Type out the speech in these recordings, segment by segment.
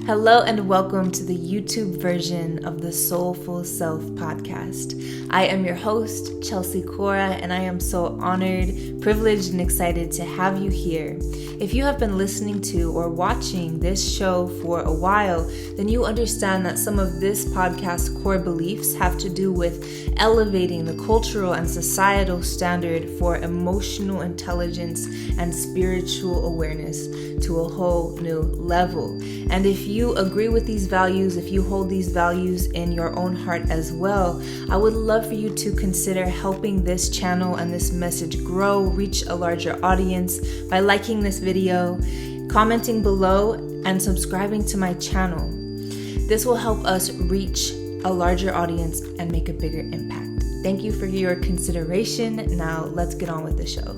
Hello and welcome to the YouTube version of the Soulful Self podcast. I am your host, Chelsea Cora, and I am so honored, privileged, and excited to have you here. If you have been listening to or watching this show for a while, then you understand that some of this podcast's core beliefs have to do with elevating the cultural and societal standard for emotional intelligence and spiritual awareness to a whole new level. And if you agree with these values, if you hold these values in your own heart as well, I would love for you to consider helping this channel and this message grow, reach a larger audience by liking this video, commenting below, and subscribing to my channel. This will help us reach a larger audience and make a bigger impact. Thank you for your consideration. Now let's get on with the show.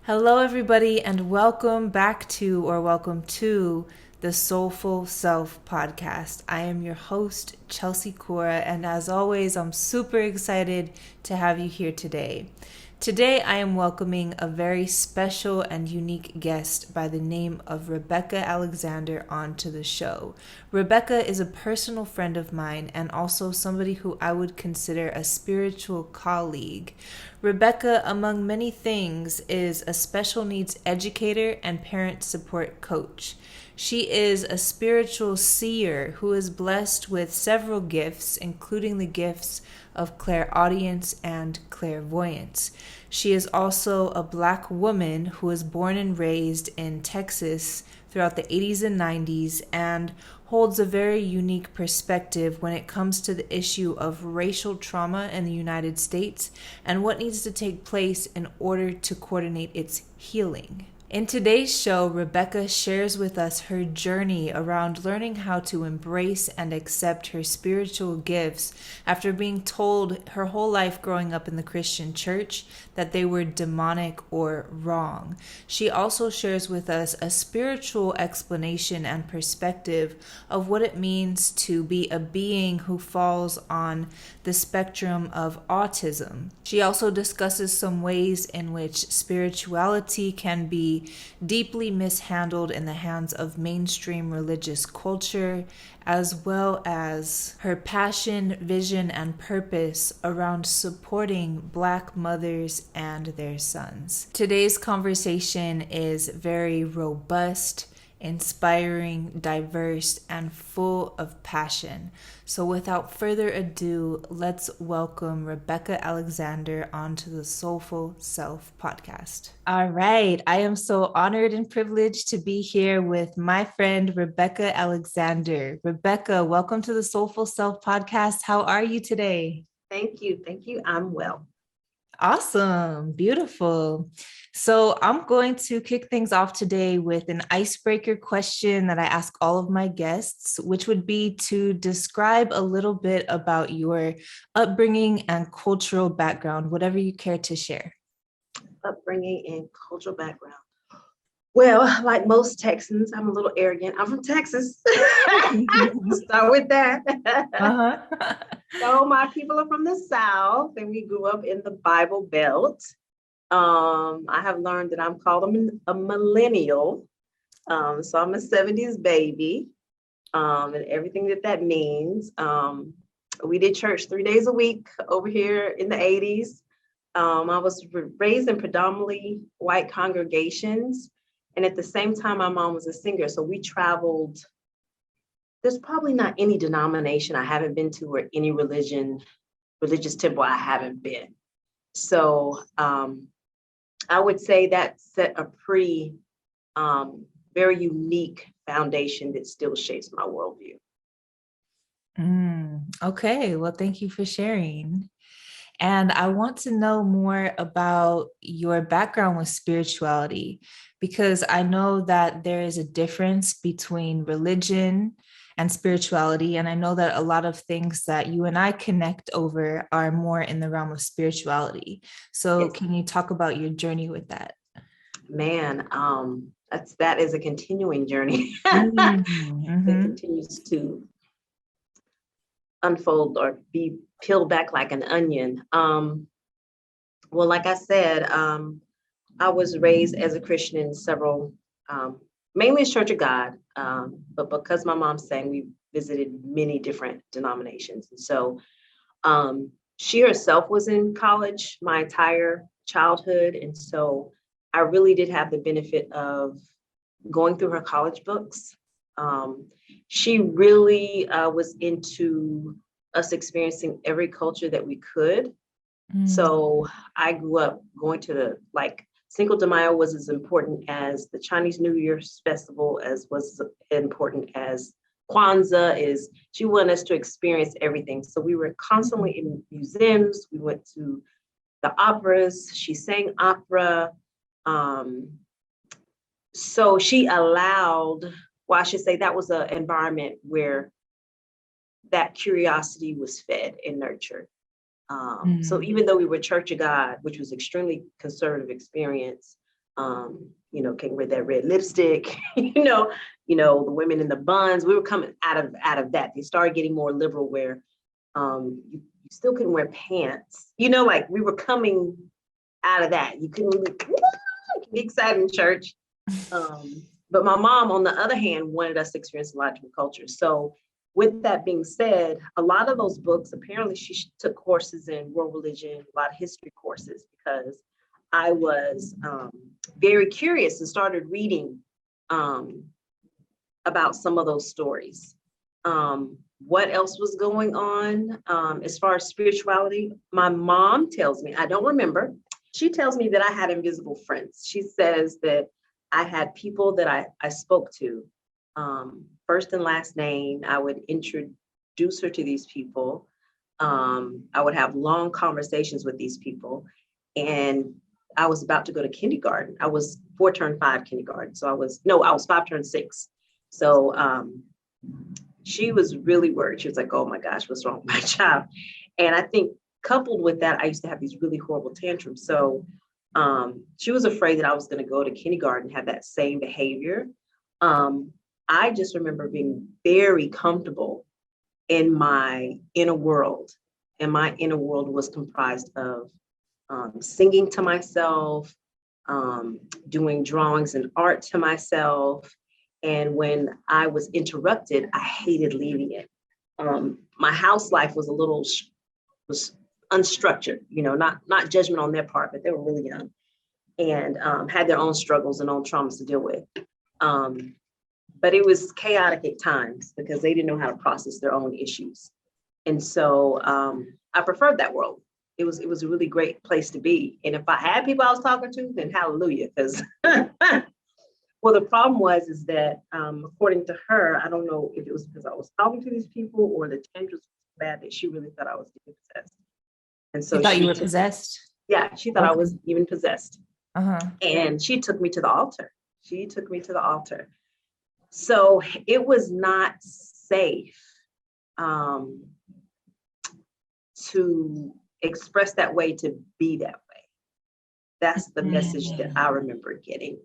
Hello, everybody, and welcome to the Soulful Self podcast. I am your host, Chelsea Cora, and as always, I'm super excited to have you here today. Today, I am welcoming a very special and unique guest by the name of Rebecca Alexander onto the show. Rebecca is a personal friend of mine and also somebody who I would consider a spiritual colleague. Rebecca, among many things, is a special needs educator and parent support coach. She is a spiritual seer who is blessed with several gifts, including the gifts of clairaudience and clairvoyance. She is also a Black woman who was born and raised in Texas throughout the 80s and 90s and holds a very unique perspective when it comes to the issue of racial trauma in the United States and what needs to take place in order to coordinate its healing. In today's show, Rebecca shares with us her journey around learning how to embrace and accept her spiritual gifts after being told her whole life growing up in the Christian church that they were demonic or wrong. She also shares with us a spiritual explanation and perspective of what it means to be a being who falls on the spectrum of autism. She also discusses some ways in which spirituality can be deeply mishandled in the hands of mainstream religious culture, as well as her passion, vision, and purpose around supporting Black mothers and their sons. Today's conversation is very robust, inspiring, diverse, and full of passion. So without further ado, let's welcome Rebecca Alexander onto the Soulful Self podcast. All right, I am so honored and privileged to be here with my friend Rebecca Alexander. Rebecca, welcome to the Soulful Self podcast. How are you today? Thank you. I'm well. Awesome. Beautiful. So I'm going to kick things off today with an icebreaker question that I ask all of my guests, which would be to describe a little bit about your upbringing and cultural background, whatever you care to share. Upbringing and cultural background. Well, like most Texans, I'm a little arrogant. I'm from Texas. Start with that. So my people are from the South, and we grew up in the Bible Belt. I have learned that I'm called a millennial. So I'm a 70s baby, and everything that means. We did church 3 days a week over here in the 80s. I was raised in predominantly white congregations. And at the same time, my mom was a singer. So we traveled. There's probably not any denomination I haven't been to or any religious temple I haven't been. So I would say that set a pretty very unique foundation that still shapes my worldview. Okay, well, thank you for sharing. And I want to know more about your background with spirituality, because I know that there is a difference between religion and spirituality. And I know that a lot of things that you and I connect over are more in the realm of spirituality. So Yes. Can you talk about your journey with that? Man, that is a continuing journey. Mm-hmm. It continues to unfold or be peeled back like an onion. Well, like I said, I was raised as a Christian in several mainly it's Church of God. But because my mom sang, we visited many different denominations. And so she herself was in college my entire childhood. And so I really did have the benefit of going through her college books. She really was into us experiencing every culture that we could. So I grew up going to Cinco de Mayo was as important as the Chinese New Year's festival, as was important as Kwanzaa is. She wanted us to experience everything. So we were constantly in museums. We went to the operas. She sang opera. So she allowed, well, I should say that was an environment where that curiosity was fed and nurtured. So even though we were Church of God, which was extremely conservative experience, can't wear that red lipstick, the women in the buns, we were coming out of that. They started getting more liberal where you still couldn't wear pants, we were coming out of that. You couldn't really be excited in church. But my mom, on the other hand, wanted us to experience a lot of different cultures. So with that being said, a lot of those books, apparently she took courses in world religion, a lot of history courses, because I was very curious and started reading about some of those stories. What else was going on as far as spirituality? My mom tells me, I don't remember, she tells me that I had invisible friends. She says that I had people that I spoke to, first and last name. I would introduce her to these people. I would have long conversations with these people. And I was about to go to kindergarten. I was 4 turn 5 kindergarten. So I was 5 turn 6. So she was really worried. She was like, oh my gosh, what's wrong with my child? And I think coupled with that, I used to have these really horrible tantrums. So she was afraid that I was going to go to kindergarten and have that same behavior. I just remember being very comfortable in my inner world. And my inner world was comprised of singing to myself, doing drawings and art to myself. And when I was interrupted, I hated leaving it. My house life was was unstructured, not judgment on their part, but they were really young and had their own struggles and own traumas to deal with. But it was chaotic at times because they didn't know how to process their own issues. And so I preferred that world. It was a really great place to be. And if I had people I was talking to, then hallelujah, because well, the problem is that according to her, I don't know if it was because I was talking to these people or the tantrums was bad that she really thought I was getting possessed. And so she thought you were possessed? Yeah, she thought I was even possessed. And she took me to the altar. So it was not safe to express that way, to be that way. That's the message that I remember getting.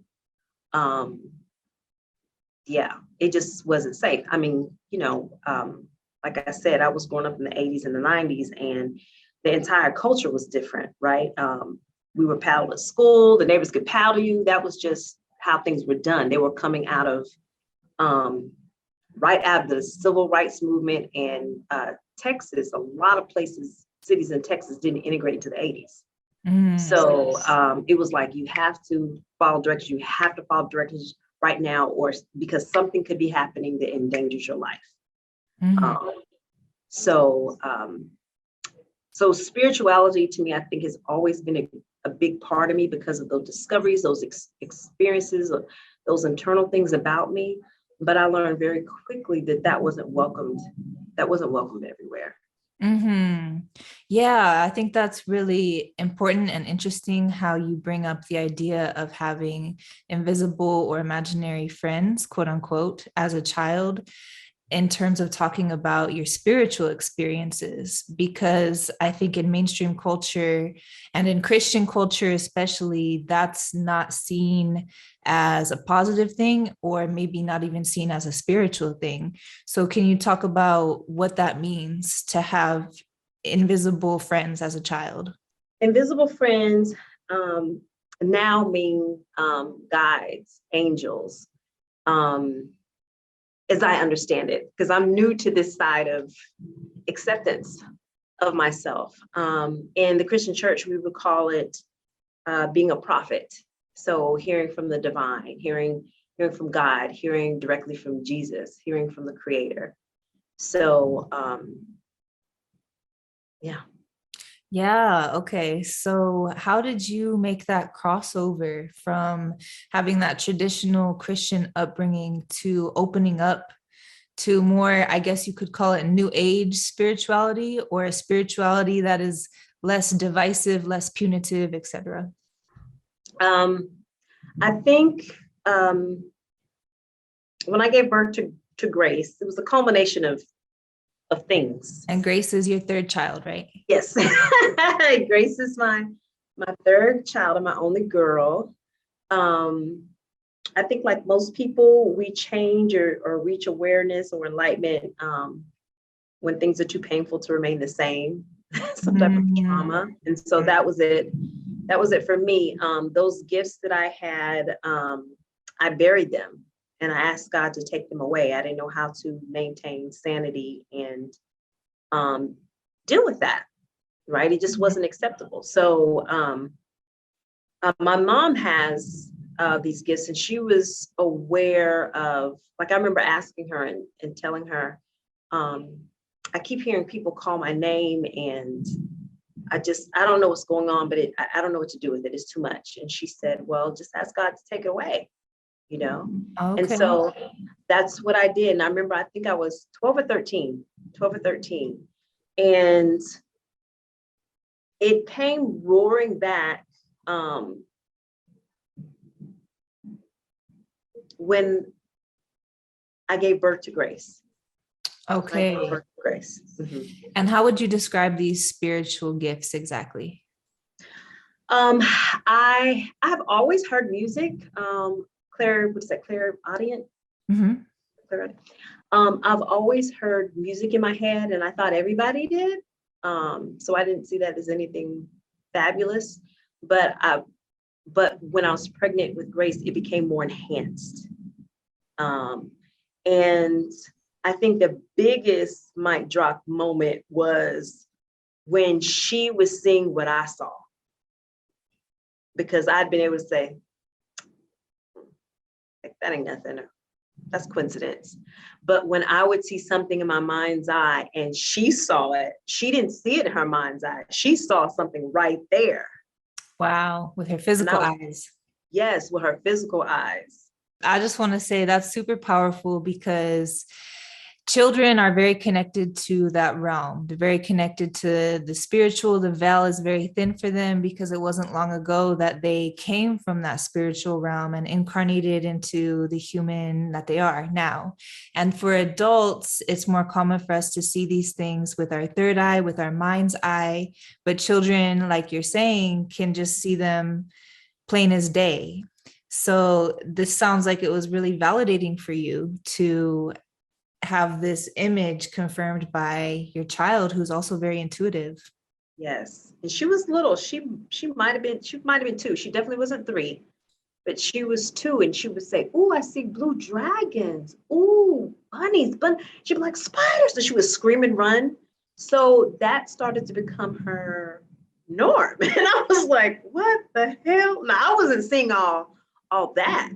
It just wasn't safe. I mean, like I said, I was growing up in the 80s and the 90s, and the entire culture was different, right? We were paddled at school, the neighbors could paddle you. That was just how things were done. They were coming out of, right out of the civil rights movement. And Texas, a lot of cities in Texas didn't integrate into the 80s. So it was like, you have to follow directions. You have to follow directions right now, or because something could be happening that endangers your life. So spirituality to me, I think, has always been a big part of me because of those discoveries, those experiences, those internal things about me. But I learned very quickly that wasn't welcomed. That wasn't welcomed everywhere. Yeah, I think that's really important and interesting how you bring up the idea of having invisible or imaginary friends, quote unquote, as a child, in terms of talking about your spiritual experiences, because I think in mainstream culture and in Christian culture, especially, that's not seen as a positive thing, or maybe not even seen as a spiritual thing. So can you talk about what that means to have invisible friends as a child? Invisible friends now mean guides, angels, as I understand it, because I'm new to this side of acceptance of myself. In the Christian church, we would call it being a prophet. So hearing from the divine, hearing from God, hearing directly from Jesus, hearing from the Creator. So yeah. Yeah, okay. So how did you make that crossover from having that traditional Christian upbringing to opening up to more, I guess you could call it new age spirituality, or a spirituality that is less divisive, less punitive, etc.? I think when I gave birth to Grace, it was a culmination of things. And Grace is your third child, right? Yes. Grace is my third child and my only girl. I think like most people, we change or reach awareness or enlightenment when things are too painful to remain the same, some type of trauma. And so that was it. That was it for me. Those gifts that I had, I buried them and I asked God to take them away. I didn't know how to maintain sanity and deal with that, right? It just wasn't acceptable. So my mom has these gifts, and she was aware of, like, I remember asking her and telling her, I keep hearing people call my name and I don't know what's going on, but I don't know what to do with it. It's too much. And she said, well, just ask God to take it away, you know? Okay. And so that's what I did. And I remember, I think I was 12 or 13. And it came roaring back when I gave birth to Grace. Okay. Grace. Mm-hmm. And how would you describe these spiritual gifts exactly? I've always heard music. Clairaudient? Mm-hmm. I've always heard music in my head, and I thought everybody did. So I didn't see that as anything fabulous. But when I was pregnant with Grace, it became more enhanced. And I think the biggest mic drop moment was when she was seeing what I saw. Because I'd been able to say, that ain't nothing. That's coincidence. But when I would see something in my mind's eye and she saw it, she didn't see it in her mind's eye. She saw something right there. Wow, with her physical eyes. Yes, with her physical eyes. I just want to say that's super powerful because children are very connected to that realm. They're very connected to the spiritual. The veil is very thin for them because it wasn't long ago that they came from that spiritual realm and incarnated into the human that they are now. And for adults, it's more common for us to see these things with our third eye, with our mind's eye. But children, like you're saying, can just see them plain as day. So this sounds like it was really validating for you to have this image confirmed by your child, who's also very intuitive. Yes, and she was little. She might have been 2. She definitely wasn't 3, but she was 2, and she would say, "Oh, I see blue dragons. Oh, bunnies, she'd be like, spiders," and she would scream and run. So that started to become her norm, and I was like, "What the hell?" Now I wasn't seeing all that,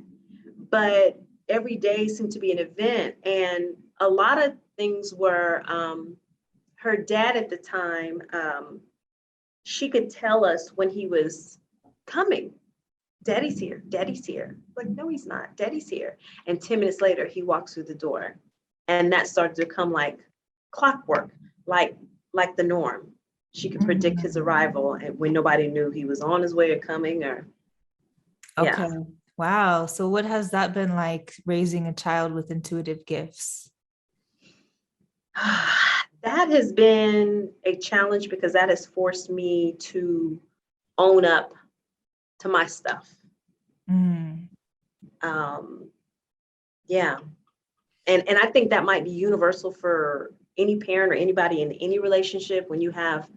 but every day seemed to be an event, and a lot of things were, her dad at the time, she could tell us when he was coming. Daddy's here, Daddy's here. Like, no, he's not. Daddy's here. And 10 minutes later, he walks through the door. And that started to come like clockwork, like the norm. She could predict his arrival and when nobody knew he was on his way or coming or, yeah. Okay. Wow. So what has that been like, raising a child with intuitive gifts? That has been a challenge because that has forced me to own up to my stuff. Yeah. And I think that might be universal for any parent or anybody in any relationship. When you have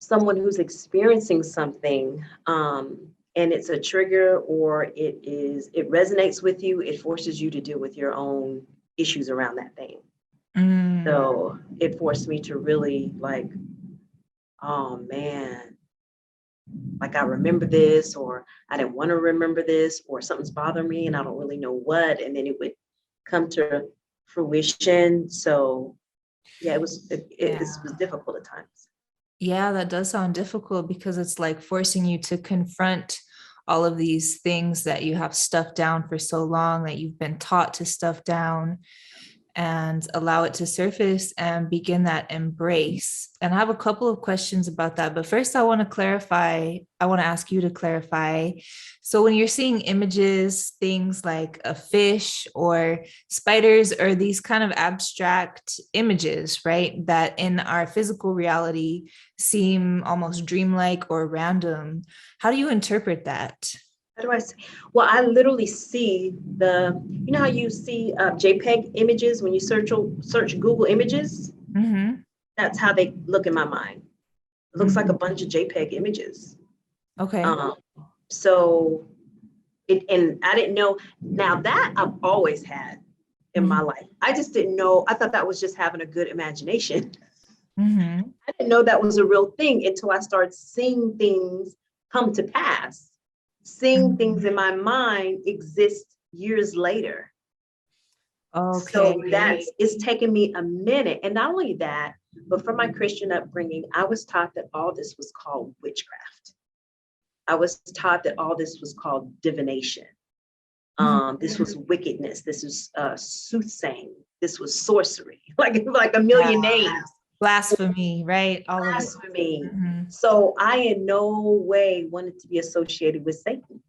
someone who's experiencing something, and it's a trigger, or it resonates with you, it forces you to deal with your own issues around that thing. So it forced me to really like, oh man, like I remember this, or I didn't want to remember this, or something's bothering me and I don't really know what. And then it would come to fruition. So yeah, it was difficult at times. Yeah, that does sound difficult, because it's like forcing you to confront all of these things that you have stuffed down for so long, that you've been taught to stuff down, and allow it to surface and begin that embrace. And I have a couple of questions about that. But first, I want to ask you to clarify. So when you're seeing images, things like a fish or spiders, or these kind of abstract images, right, that in our physical reality seem almost dreamlike or random, how do you interpret that? How do I say? Well, I literally see you know how you see JPEG images when you search Google Images? Mm-hmm. That's how they look in my mind. It looks like a bunch of JPEG images. Okay. So and I didn't know. Now that I've always had in my life. I just didn't know. I thought that was just having a good imagination. I didn't know that was a real thing until I started seeing things come to pass. Seeing things in my mind exist years later. Okay. So it's taken me a minute. And not only that, but from my Christian upbringing, I was taught that all this was called witchcraft. I was taught that all this was called divination. This was wickedness. This was soothsaying. This was sorcery, like a million names. Blasphemy, right? All blasphemy. So I in no way wanted to be associated with Satan.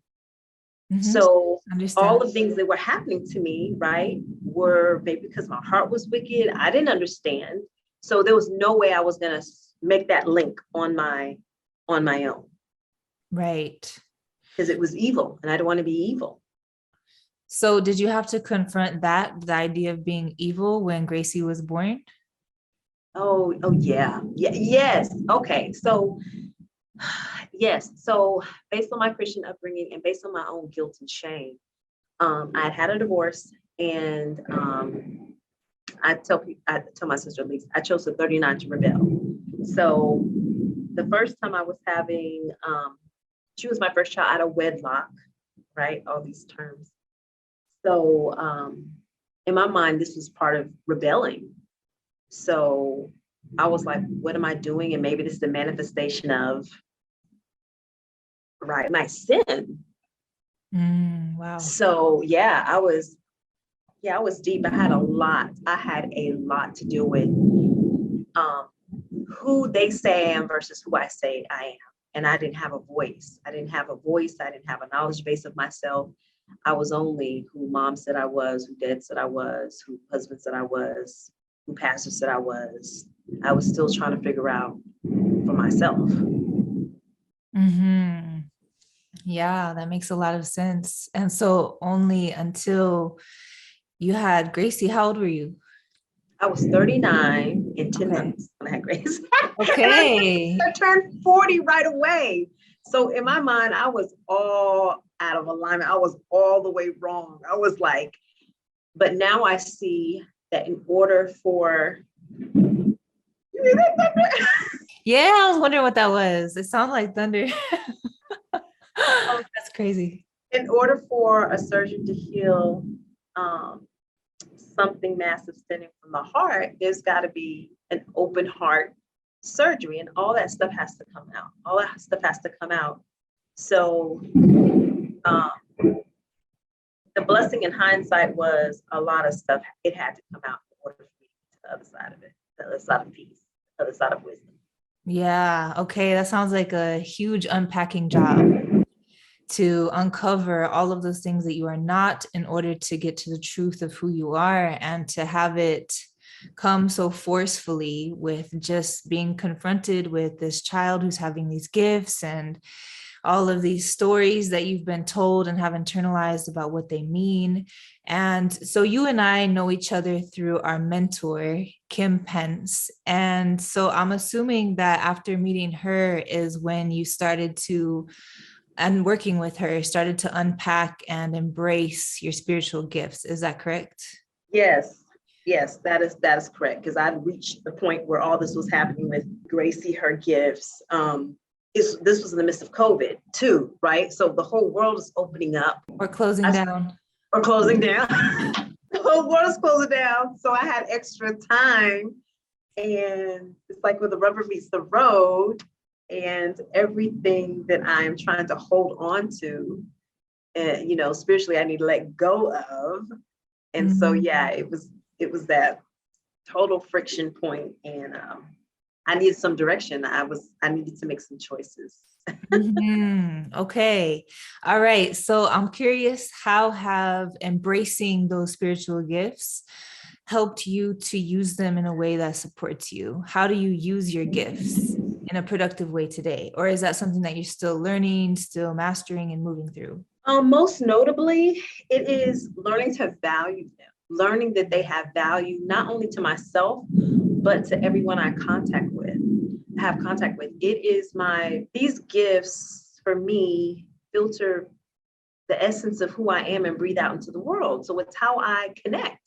So all the things that were happening to me, right, were maybe because my heart was wicked. I didn't understand. So there was no way I was going to make that link on my own. Right. Because it was evil and I don't want to be evil. So did you have to confront the idea of being evil when Gracie was born? Oh yeah. Yes. Okay. So yes. So based on my Christian upbringing and based on my own guilt and shame, I had a divorce, and I tell my sister, at least, I chose at 39 to rebel. So the first time I was having, she was my first child out of wedlock, right? All these terms. So in my mind, this was part of rebelling. So I was like, what am I doing? And maybe this is the manifestation of, right, my sin. Wow. So yeah, I was deep. I had a lot to deal with. Who they say I am versus who I say I am. And I didn't have a voice. I didn't have a knowledge base of myself. I was only who mom said I was, who dad said I was, who husband said I was, who pastor said I was. I was still trying to figure out for myself. Yeah, that makes a lot of sense. And so only until you had Gracie, how old were you? I was 39 in 10 months when I had Grace. Okay. I turned 40 right away. So in my mind, I was all out of alignment. I was all the way wrong. I was like, but now I see that in order for... Yeah, I was wondering what that was. It sounded like thunder. Oh, that's crazy. In order for a surgeon to heal something massive stemming from the heart, there's got to be an open heart surgery, and all that stuff has to come out. So the blessing in hindsight was a lot of stuff. It had to come out in order for me to the other side of it, the other side of peace, the other side of wisdom. Yeah. Okay. That sounds like a huge unpacking job, to uncover all of those things that you are not in order to get to the truth of who you are, and to have it come so forcefully with just being confronted with this child who's having these gifts and all of these stories that you've been told and have internalized about what they mean. And so you and I know each other through our mentor, Kim Pence. And so I'm assuming that after meeting her is when you started to and working with her, started to unpack and embrace your spiritual gifts. Is that correct? Yes, yes, that is correct. Because I'd reached the point where all this was happening with Gracie, her gifts. This was in the midst of COVID too, right? So the whole world is opening up. Or closing down. Or closing down. The whole world is closing down. So I had extra time. And it's like when the rubber meets the road, and everything that I am trying to hold on to, and spiritually, I need to let go of. And so, yeah, it was that total friction point, and I needed some direction. I needed to make some choices. Okay. All right. So I'm curious, how have embracing those spiritual gifts helped you to use them in a way that supports you? How do you use your gifts in a productive way today? Or is that something that you're still learning, still mastering and moving through? Most notably, it is learning to value them, learning that they have value, not only to myself, but to everyone I have contact with. These gifts for me filter the essence of who I am and breathe out into the world. So it's how I connect.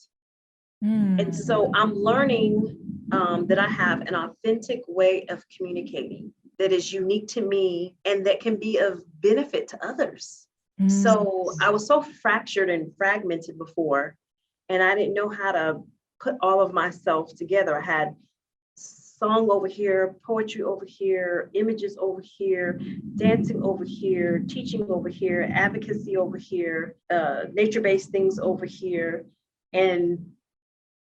And so I'm learning that I have an authentic way of communicating that is unique to me and that can be of benefit to others. So I was so fractured and fragmented before, and I didn't know how to put all of myself together. I had song over here, poetry over here, images over here, dancing over here, teaching over here, advocacy over here, nature-based things over here. And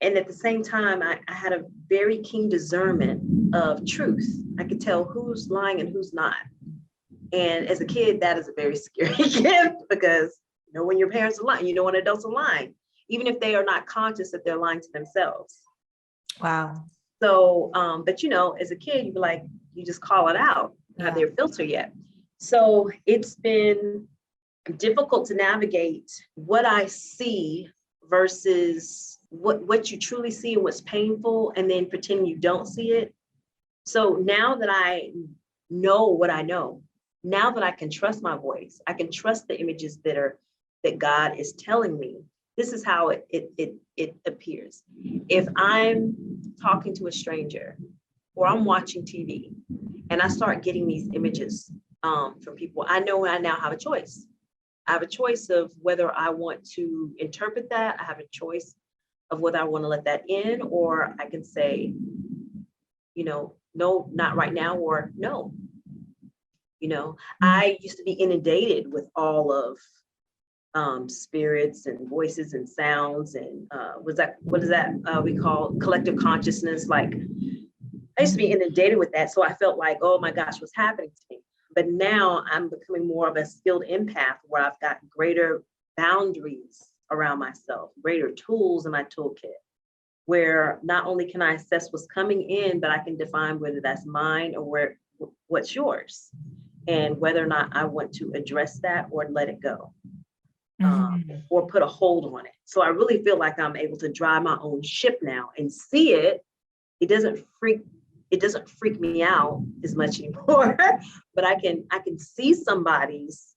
at the same time, I had a very keen discernment of truth. I could tell who's lying and who's not. And as a kid, that is a very scary gift, because you know when your parents are lying, you know when adults are lying, even if they are not conscious that they're lying to themselves. Wow. So, but as a kid, you'd be like, you just call it out, not have their filter yet. So it's been difficult to navigate what I see versus what you truly see and what's painful, and then pretend you don't see it. So now that I know what I know, now that I can trust my voice, I can trust the images that God is telling me. This is how it appears. If I'm talking to a stranger or I'm watching TV and I start getting these images from people, I know I now have a choice. I have a choice of whether I want to interpret that. I have a choice of whether I want to let that in, or I can say, no, not right now, or no. I used to be inundated with all of spirits and voices and sounds, and what is that we call collective consciousness. Like, I used to be inundated with that, so I felt like, oh my gosh, what's happening to me? But now I'm becoming more of a skilled empath, where I've got greater boundaries around myself, greater tools in my toolkit, where not only can I assess what's coming in, but I can define whether that's mine or what's yours, and whether or not I want to address that or let it go. Or put a hold on it. So I really feel like I'm able to drive my own ship now and see it. It doesn't freak me out as much anymore. But I can see somebody's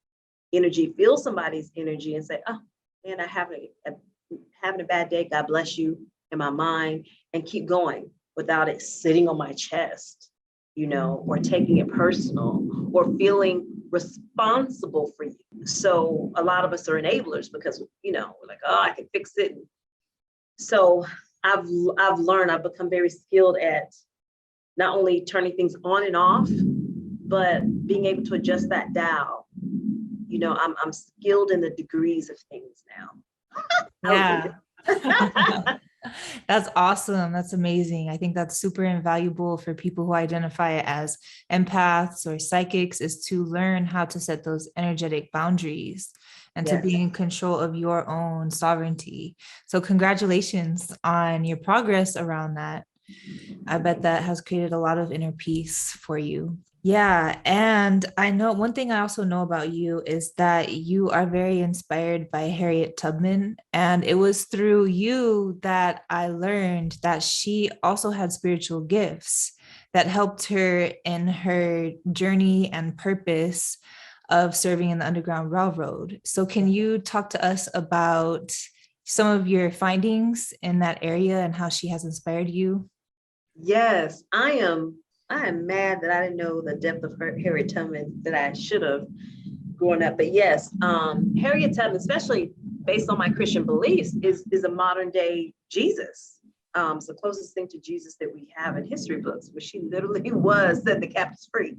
energy, feel somebody's energy, and say, oh man, I having a bad day. God bless you, in my mind, and keep going without it sitting on my chest, or taking it personal, or feeling responsible for you. So a lot of us are enablers because, we're like, oh, I can fix it. So I've learned, I've become very skilled at not only turning things on and off, but being able to adjust that dial. I'm skilled in the degrees of things now. Yeah. That's awesome. That's amazing. I think that's super invaluable for people who identify as empaths or psychics, is to learn how to set those energetic boundaries and to be in control of your own sovereignty. So congratulations on your progress around that. I bet that has created a lot of inner peace for you. Yeah. And I know one thing I also know about you is that you are very inspired by Harriet Tubman. And it was through you that I learned that she also had spiritual gifts that helped her in her journey and purpose of serving in the Underground Railroad. So can you talk to us about some of your findings in that area and how she has inspired you? Yes, I am mad that I didn't know the depth of Harriet Tubman that I should have growing up. But yes, Harriet Tubman, especially based on my Christian beliefs, is a modern day Jesus. It's the closest thing to Jesus that we have in history books, where she literally was set the captives free.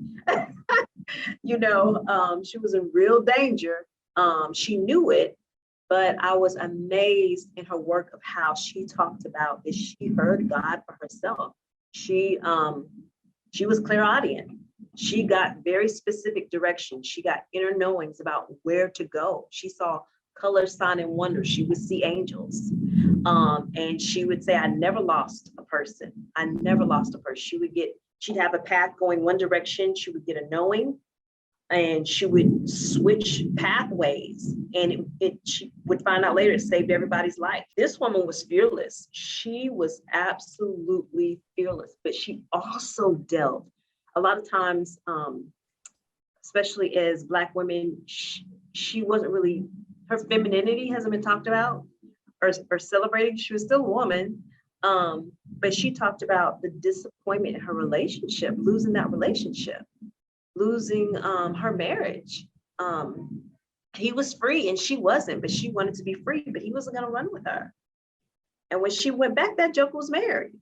She was in real danger. She knew it, but I was amazed in her work of how she talked about that she heard God for herself. She was clairaudient. She got very specific direction. She got inner knowings about where to go. She saw color, sign, and wonder. She would see angels. And she would say, I never lost a person. I never lost a person. She'd have a path going one direction. She would get a knowing, and she would switch pathways, and she would find out later it saved everybody's life. This woman was fearless. She was absolutely fearless, but she also dealt a lot of times, especially as Black women, she wasn't really, her femininity hasn't been talked about or celebrated. She was still a woman, but she talked about the disappointment in her relationship, losing that relationship, losing her marriage. He was free and she wasn't, but she wanted to be free, but he wasn't going to run with her. And when she went back, that joker was married.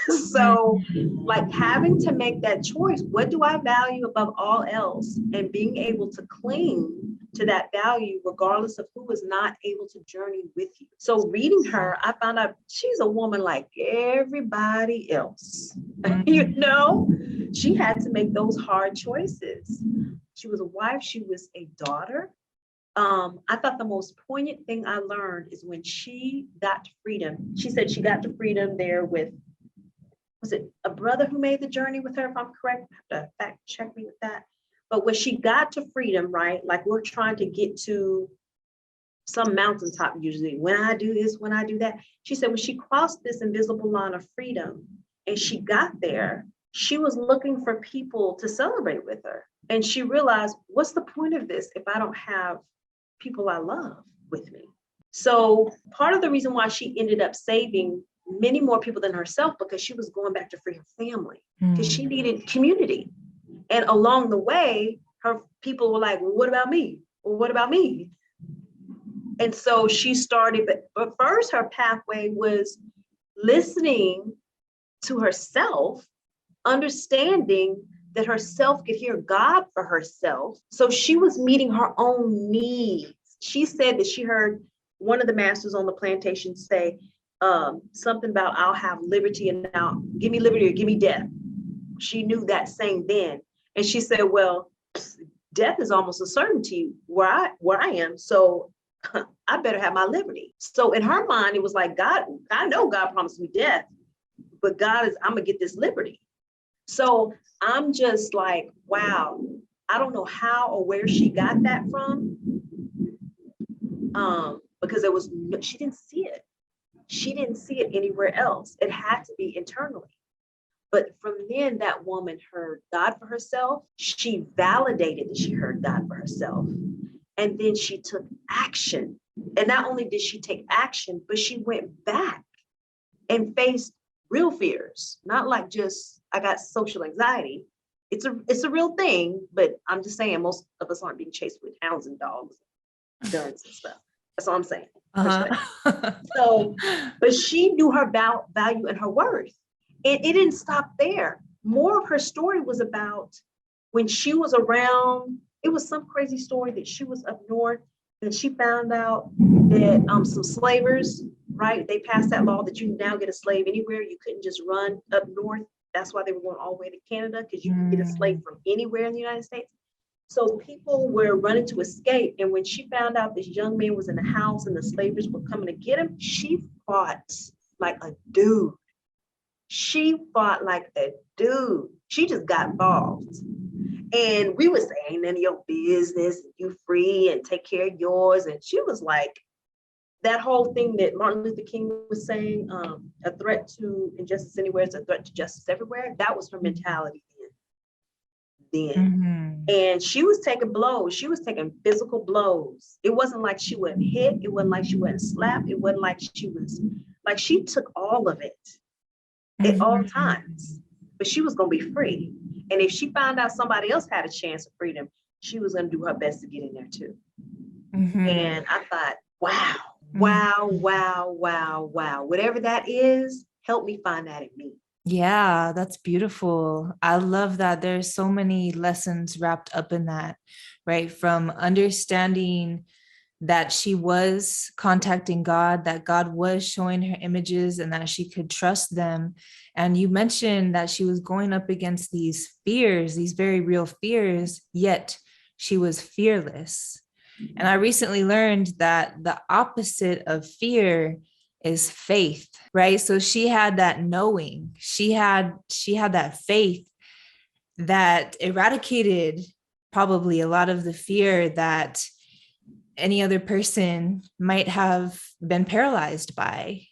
So like having to make that choice, what do I value above all else? And being able to cling to that value, regardless of who is not able to journey with you. So reading her, I found out she's a woman like everybody else. She had to make those hard choices. She was a wife, she was a daughter. I thought the most poignant thing I learned is when she got to freedom. She said she got to freedom there with, was it a brother who made the journey with her, if I'm correct? I have to fact check me with that. But when she got to freedom, right? Like we're trying to get to some mountaintop usually. When I do this, when I do that. She said when she crossed this invisible line of freedom and she got there, she was looking for people to celebrate with her. And she realized, what's the point of this if I don't have people I love with me? So part of the reason why she ended up saving many more people than herself, because she was going back to free her family, because she needed community. And along the way, her people were like, well, what about me? Well, what about me? And so she started, but first her pathway was listening to herself, understanding that herself could hear God for herself. So she was meeting her own needs. She said that she heard one of the masters on the plantation say something about, I'll have liberty and now give me liberty or give me death. She knew that saying then. And she said, well, death is almost a certainty where I am. So I better have my liberty. So in her mind, it was like, God, I know God promised me death, but I'm gonna get this liberty. So I'm just like, wow, I don't know how or where she got that from. Because she didn't see it. She didn't see it anywhere else. It had to be internally. But from then, that woman heard God for herself. She validated that she heard God for herself. And then she took action. And not only did she take action, but she went back and faced real fears, not like just, I got social anxiety. It's a real thing, but I'm just saying most of us aren't being chased with hounds and dogs, guns and stuff. That's all I'm saying. So, but she knew her value and her worth. And it didn't stop there. More of her story was about when she was around, it was some crazy story that she was up north and she found out that some slavers, right? They passed that law that you now get a slave anywhere. You couldn't just run up north. That's why they were going all the way to Canada, because you can get a slave from anywhere in the United States. So people were running to escape. And when she found out this young man was in the house and the slavers were coming to get him, she fought like a dude. She fought like a dude. She just got involved. And we were saying, none of your business, you free and take care of yours. And she was like, that whole thing that Martin Luther King was saying, a threat to injustice anywhere is a threat to justice everywhere. That was her mentality then. And she was taking blows. She was taking physical blows. It wasn't like she wasn't hit. It wasn't like she wasn't slapped. It wasn't like she took all of it at all times. But she was going to be free. And if she found out somebody else had a chance of freedom, she was going to do her best to get in there too. And I thought, wow. Whatever that is, help me find that in me. Yeah, that's beautiful. I love that there's so many lessons wrapped up in that, right? From understanding that she was contacting God, that God was showing her images and that she could trust them. And you mentioned that she was going up against these fears, these very real fears, yet she was fearless. And I recently learned that the opposite of fear is faith, right? So she had that knowing, she had that faith that eradicated probably a lot of the fear that any other person might have been paralyzed by.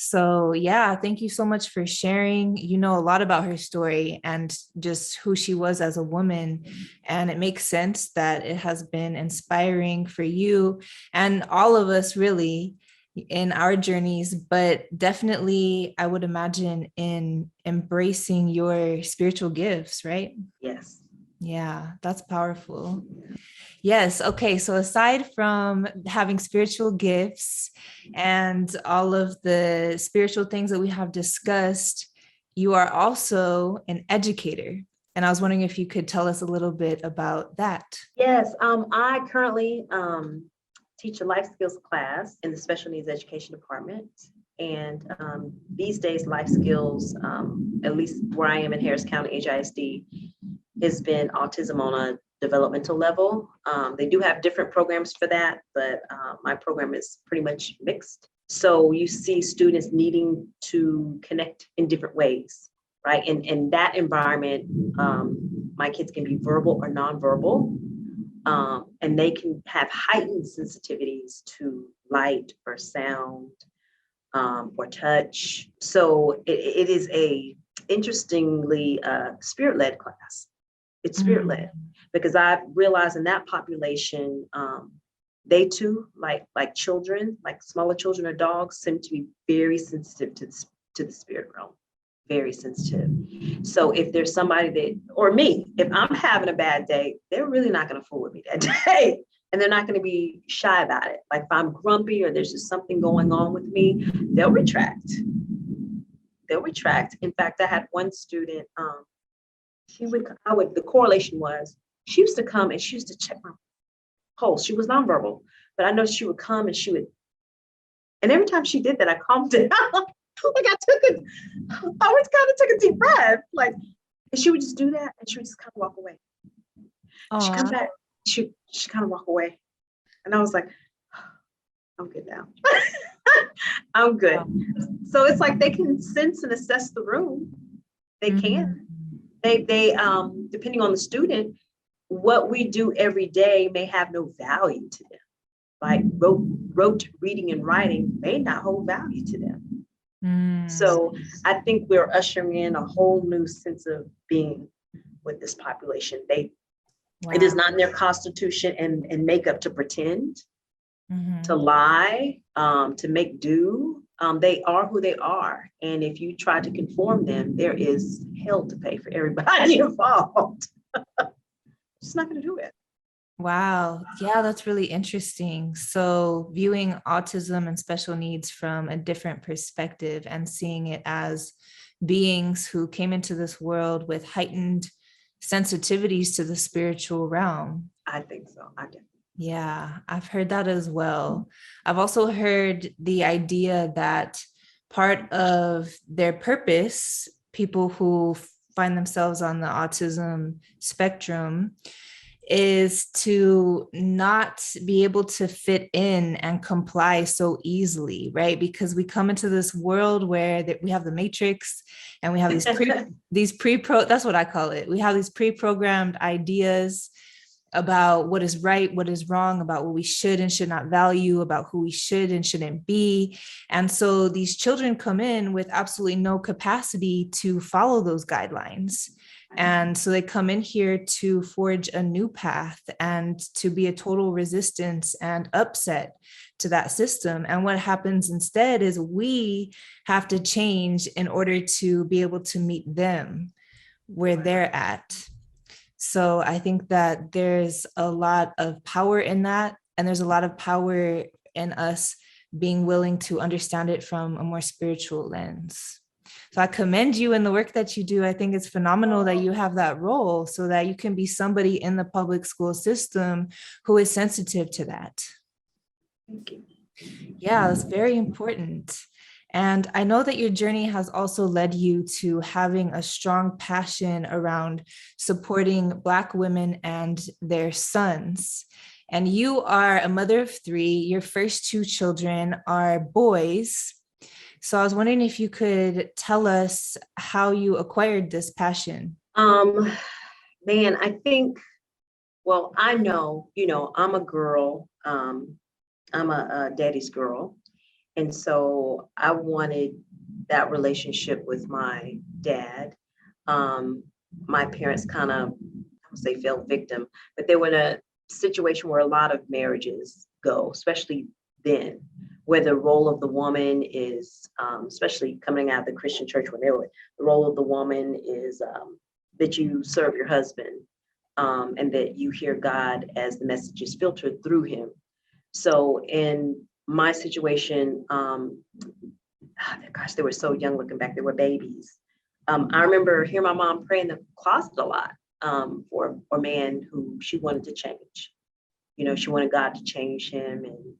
So yeah, thank you so much for sharing. You know a lot about her story and just who she was as a woman. And it makes sense that it has been inspiring for you and all of us really in our journeys, but definitely I would imagine in embracing your spiritual gifts, right? Yes. Yeah, that's powerful. Yes. Okay. So aside from having spiritual gifts and all of the spiritual things that we have discussed, you are also an educator. And I was wondering if you could tell us a little bit about that. Yes. I currently teach a life skills class in the special needs education department. And these days, life skills, at least where I am in Harris County HISD, has been autism on a developmental level. They do have different programs for that, but my program is pretty much mixed. So you see students needing to connect in different ways, right? And in that environment, my kids can be verbal or nonverbal, and they can have heightened sensitivities to light or sound or touch. So it is a interestingly spirit-led class. It's spirit-led because I realized in that population, they too, like children, like smaller children or dogs, seem to be very sensitive to the spirit realm, very sensitive. So if there's somebody that, or me, if I'm having a bad day, they're really not going to fool with me that day. And they're not going to be shy about it. Like if I'm grumpy or there's just something going on with me, they'll retract. In fact, I had one student, the correlation was she used to come and she used to check my pulse. She was nonverbal, but I know she would come and and every time she did that, I calmed down. I always kind of took a deep breath, and she would just do that and she would just kind of walk away. She come back, she kind of walk away. And I was like, I'm good now. I'm good. So it's like they can sense and assess the room. They can. They depending on the student, what we do every day may have no value to them. Like rote reading and writing may not hold value to them. So I think we're ushering in a whole new sense of being with this population. It is not in their constitution and makeup to pretend, to lie, to make do. They are who they are. And if you try to conform them, there is hell to pay for everybody involved. Just not going to do it. Wow. Yeah, that's really interesting. So viewing autism and special needs from a different perspective and seeing it as beings who came into this world with heightened sensitivities to the spiritual realm. I think so. I do. Yeah, I've heard that as well. I've also heard the idea that part of their purpose, people who find themselves on the autism spectrum, is to not be able to fit in and comply so easily, right? Because we come into this world where we have the matrix and we have that's what I call it. We have these pre-programmed ideas about what is right, what is wrong, about what we should and should not value, about who we should and shouldn't be. And so these children come in with absolutely no capacity to follow those guidelines. And so they come in here to forge a new path and to be a total resistance and upset to that system. And what happens instead is we have to change in order to be able to meet them where they're at. So I think that there's a lot of power in that. And there's a lot of power in us being willing to understand it from a more spiritual lens. So I commend you in the work that you do. I think it's phenomenal that you have that role so that you can be somebody in the public school system who is sensitive to that. Thank you. Yeah, that's very important. And I know that your journey has also led you to having a strong passion around supporting Black women and their sons. And you are a mother of 3. Your first 2 children are boys. So I was wondering if you could tell us how you acquired this passion. Man, I think, well, I know, I'm a girl. I'm a daddy's girl. And so I wanted that relationship with my dad. My parents kind of, I would say, fell victim, but they were in a situation where a lot of marriages go, especially then, where the role of the woman is, especially coming out of the Christian church, when they were, the role of the woman is that you serve your husband and that you hear God as the message is filtered through him. So in my situation, gosh, they were so young looking back, they were babies. I remember hearing my mom pray in the closet a lot for a man who she wanted to change. She wanted God to change him, and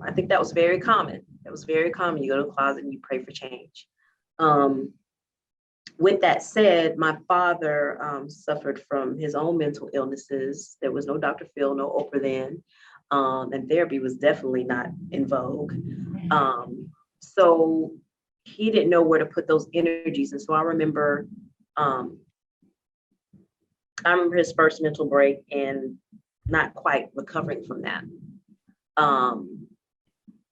I think that was very common. It was very common. You go to the closet and you pray for change. With that said, my father suffered from his own mental illnesses. There was no Dr. Phil, no Oprah then. And therapy was definitely not in vogue. So he didn't know where to put those energies. And so I remember his first mental break and not quite recovering from that.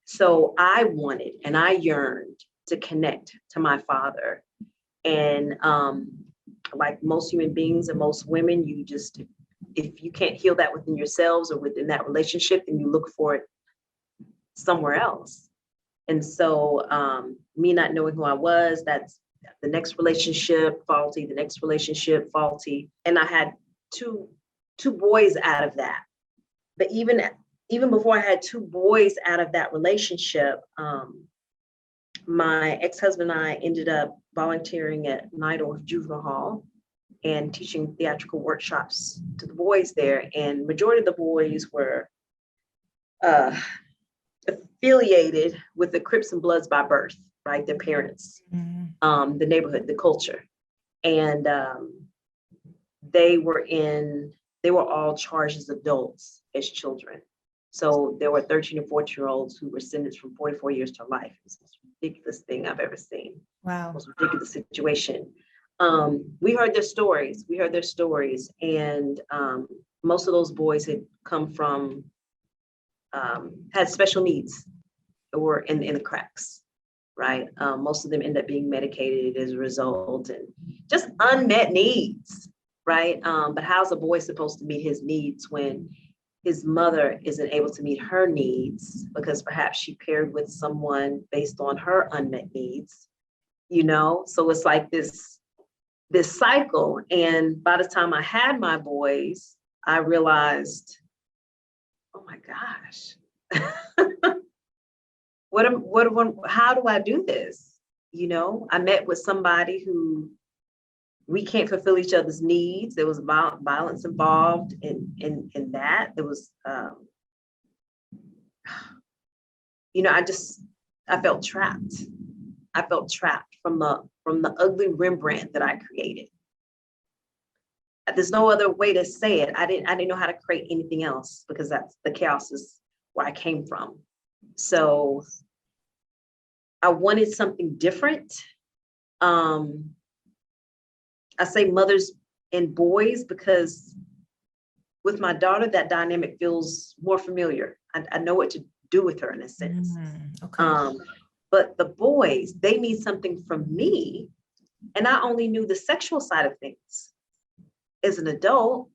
So I wanted and I yearned to connect to my father. And like most human beings and most women, you just, if you can't heal that within yourselves or within that relationship, then you look for it somewhere else. And so me not knowing who I was, that's the next relationship faulty, the next relationship faulty. And I had two boys out of that. But even before I had 2 boys out of that relationship, my ex-husband and I ended up volunteering at Nydorf Juvenile Hall and teaching theatrical workshops to the boys there. And majority of the boys were affiliated with the Crips and Bloods by birth, right? Their parents, the neighborhood, the culture. And they were all charged as adults as children. So there were 13 and 14-year-olds who were sentenced from 44 years to life. It's the most ridiculous thing I've ever seen. Wow. Most ridiculous situation. We heard their stories. And most of those boys had come from, had special needs or were in the cracks, right? Most of them end up being medicated as a result and just unmet needs, right? But how's a boy supposed to meet his needs when his mother isn't able to meet her needs because perhaps she paired with someone based on her unmet needs, So it's like this cycle. And by the time I had my boys, I realized, oh my gosh, how do I do this? I met with somebody who we can't fulfill each other's needs. There was violence involved in that. There was, I felt trapped. I felt trapped from the ugly Rembrandt that I created. There's no other way to say it. I didn't know how to create anything else because that's the chaos is where I came from. So I wanted something different. I say mothers and boys because with my daughter, that dynamic feels more familiar. I know what to do with her in a sense. Okay. But the boys, they need something from me And I only knew the sexual side of things. As an adult,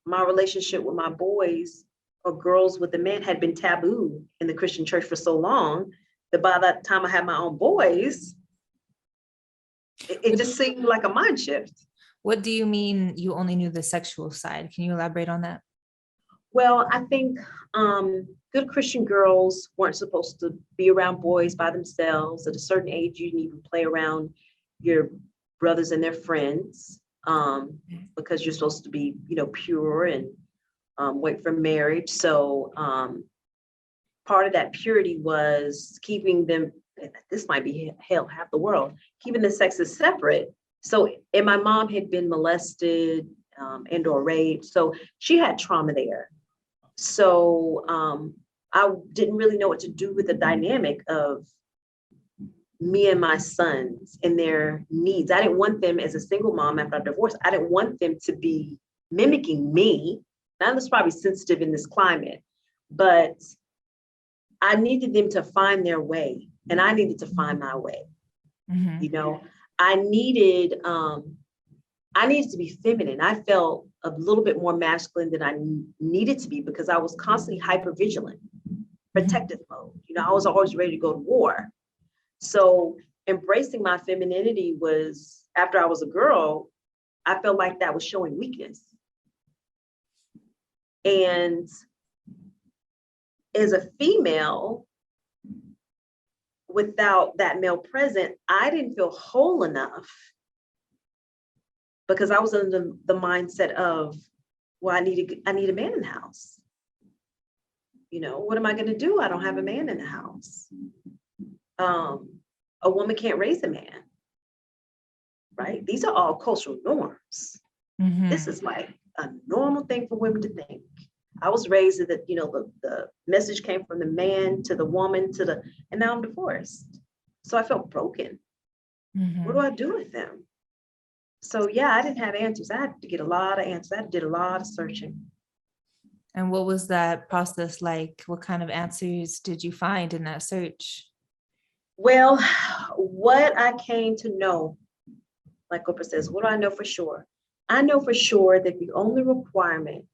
my relationship with my boys or girls with the men had been taboo in the Christian church for so long that by that time I had my own boys, it just seemed like a mind shift. What do you mean you only knew the sexual side? Can you elaborate on that? Well, I think good Christian girls weren't supposed to be around boys by themselves. At a certain age, you didn't even play around your brothers and their friends because you're supposed to be, pure and wait for marriage. So part of that purity was keeping them, this might be hell, half the world, keeping the sexes separate. So, and my mom had been molested and or raped. So she had trauma there. So I didn't really know what to do with the dynamic of me and my sons and their needs. I didn't want them as a single mom after a divorce. I didn't want them to be mimicking me. Now, that's probably sensitive in this climate, but I needed them to find their way and I needed to find my way. Mm-hmm. I needed to be feminine. I felt a little bit more masculine than I needed to be because I was constantly hypervigilant, protective mode. I was always ready to go to war. So embracing my femininity was, after I was a girl, I felt like that was showing weakness. And as a female, without that male present, I didn't feel whole enough because I was under the mindset of, well, I need a man in the house. What am I going to do? I don't have a man in the house. A woman can't raise a man, right? These are all cultural norms. Mm-hmm. This is like a normal thing for women to think. I was raised that, the message came from the man to the woman and now I'm divorced. So I felt broken. Mm-hmm. What do I do with them? So yeah, I didn't have answers. I had to get a lot of answers. I did a lot of searching. And what was that process like? What kind of answers did you find in that search? Well, what I came to know, like Oprah says, what do I know for sure? I know for sure that the only requirement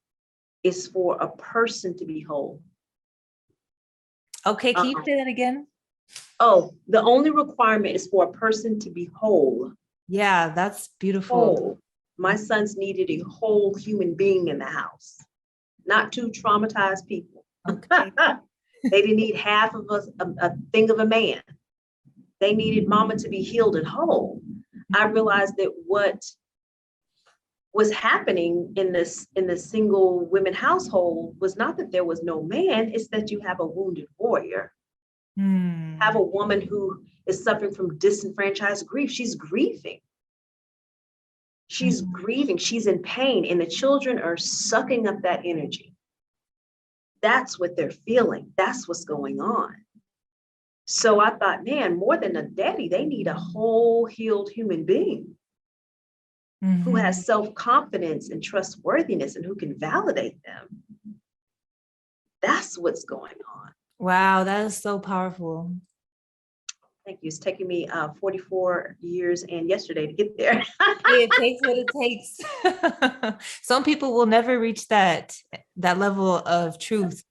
is for a person to be whole. Okay, can you say that again? Oh, the only requirement is for a person to be whole. Yeah, that's beautiful. Whole. My sons needed a whole human being in the house, not two traumatized people. Okay. They didn't need half of a thing of a man. They needed mama to be healed and whole. I realized that what was happening in the single women household was not that there was no man, it's that you have a wounded warrior. Have a woman who is suffering from disenfranchised grief. She's grieving. She's grieving. She's in pain. And the children are sucking up that energy. That's what they're feeling. That's what's going on. So I thought, man, more than a daddy, they need a whole healed human being who has self-confidence and trustworthiness and who can validate them. That's what's going on. Wow, that is so powerful. Thank you. It's taken me 44 years and yesterday to get there. It takes what it takes. Some people will never reach that level of truth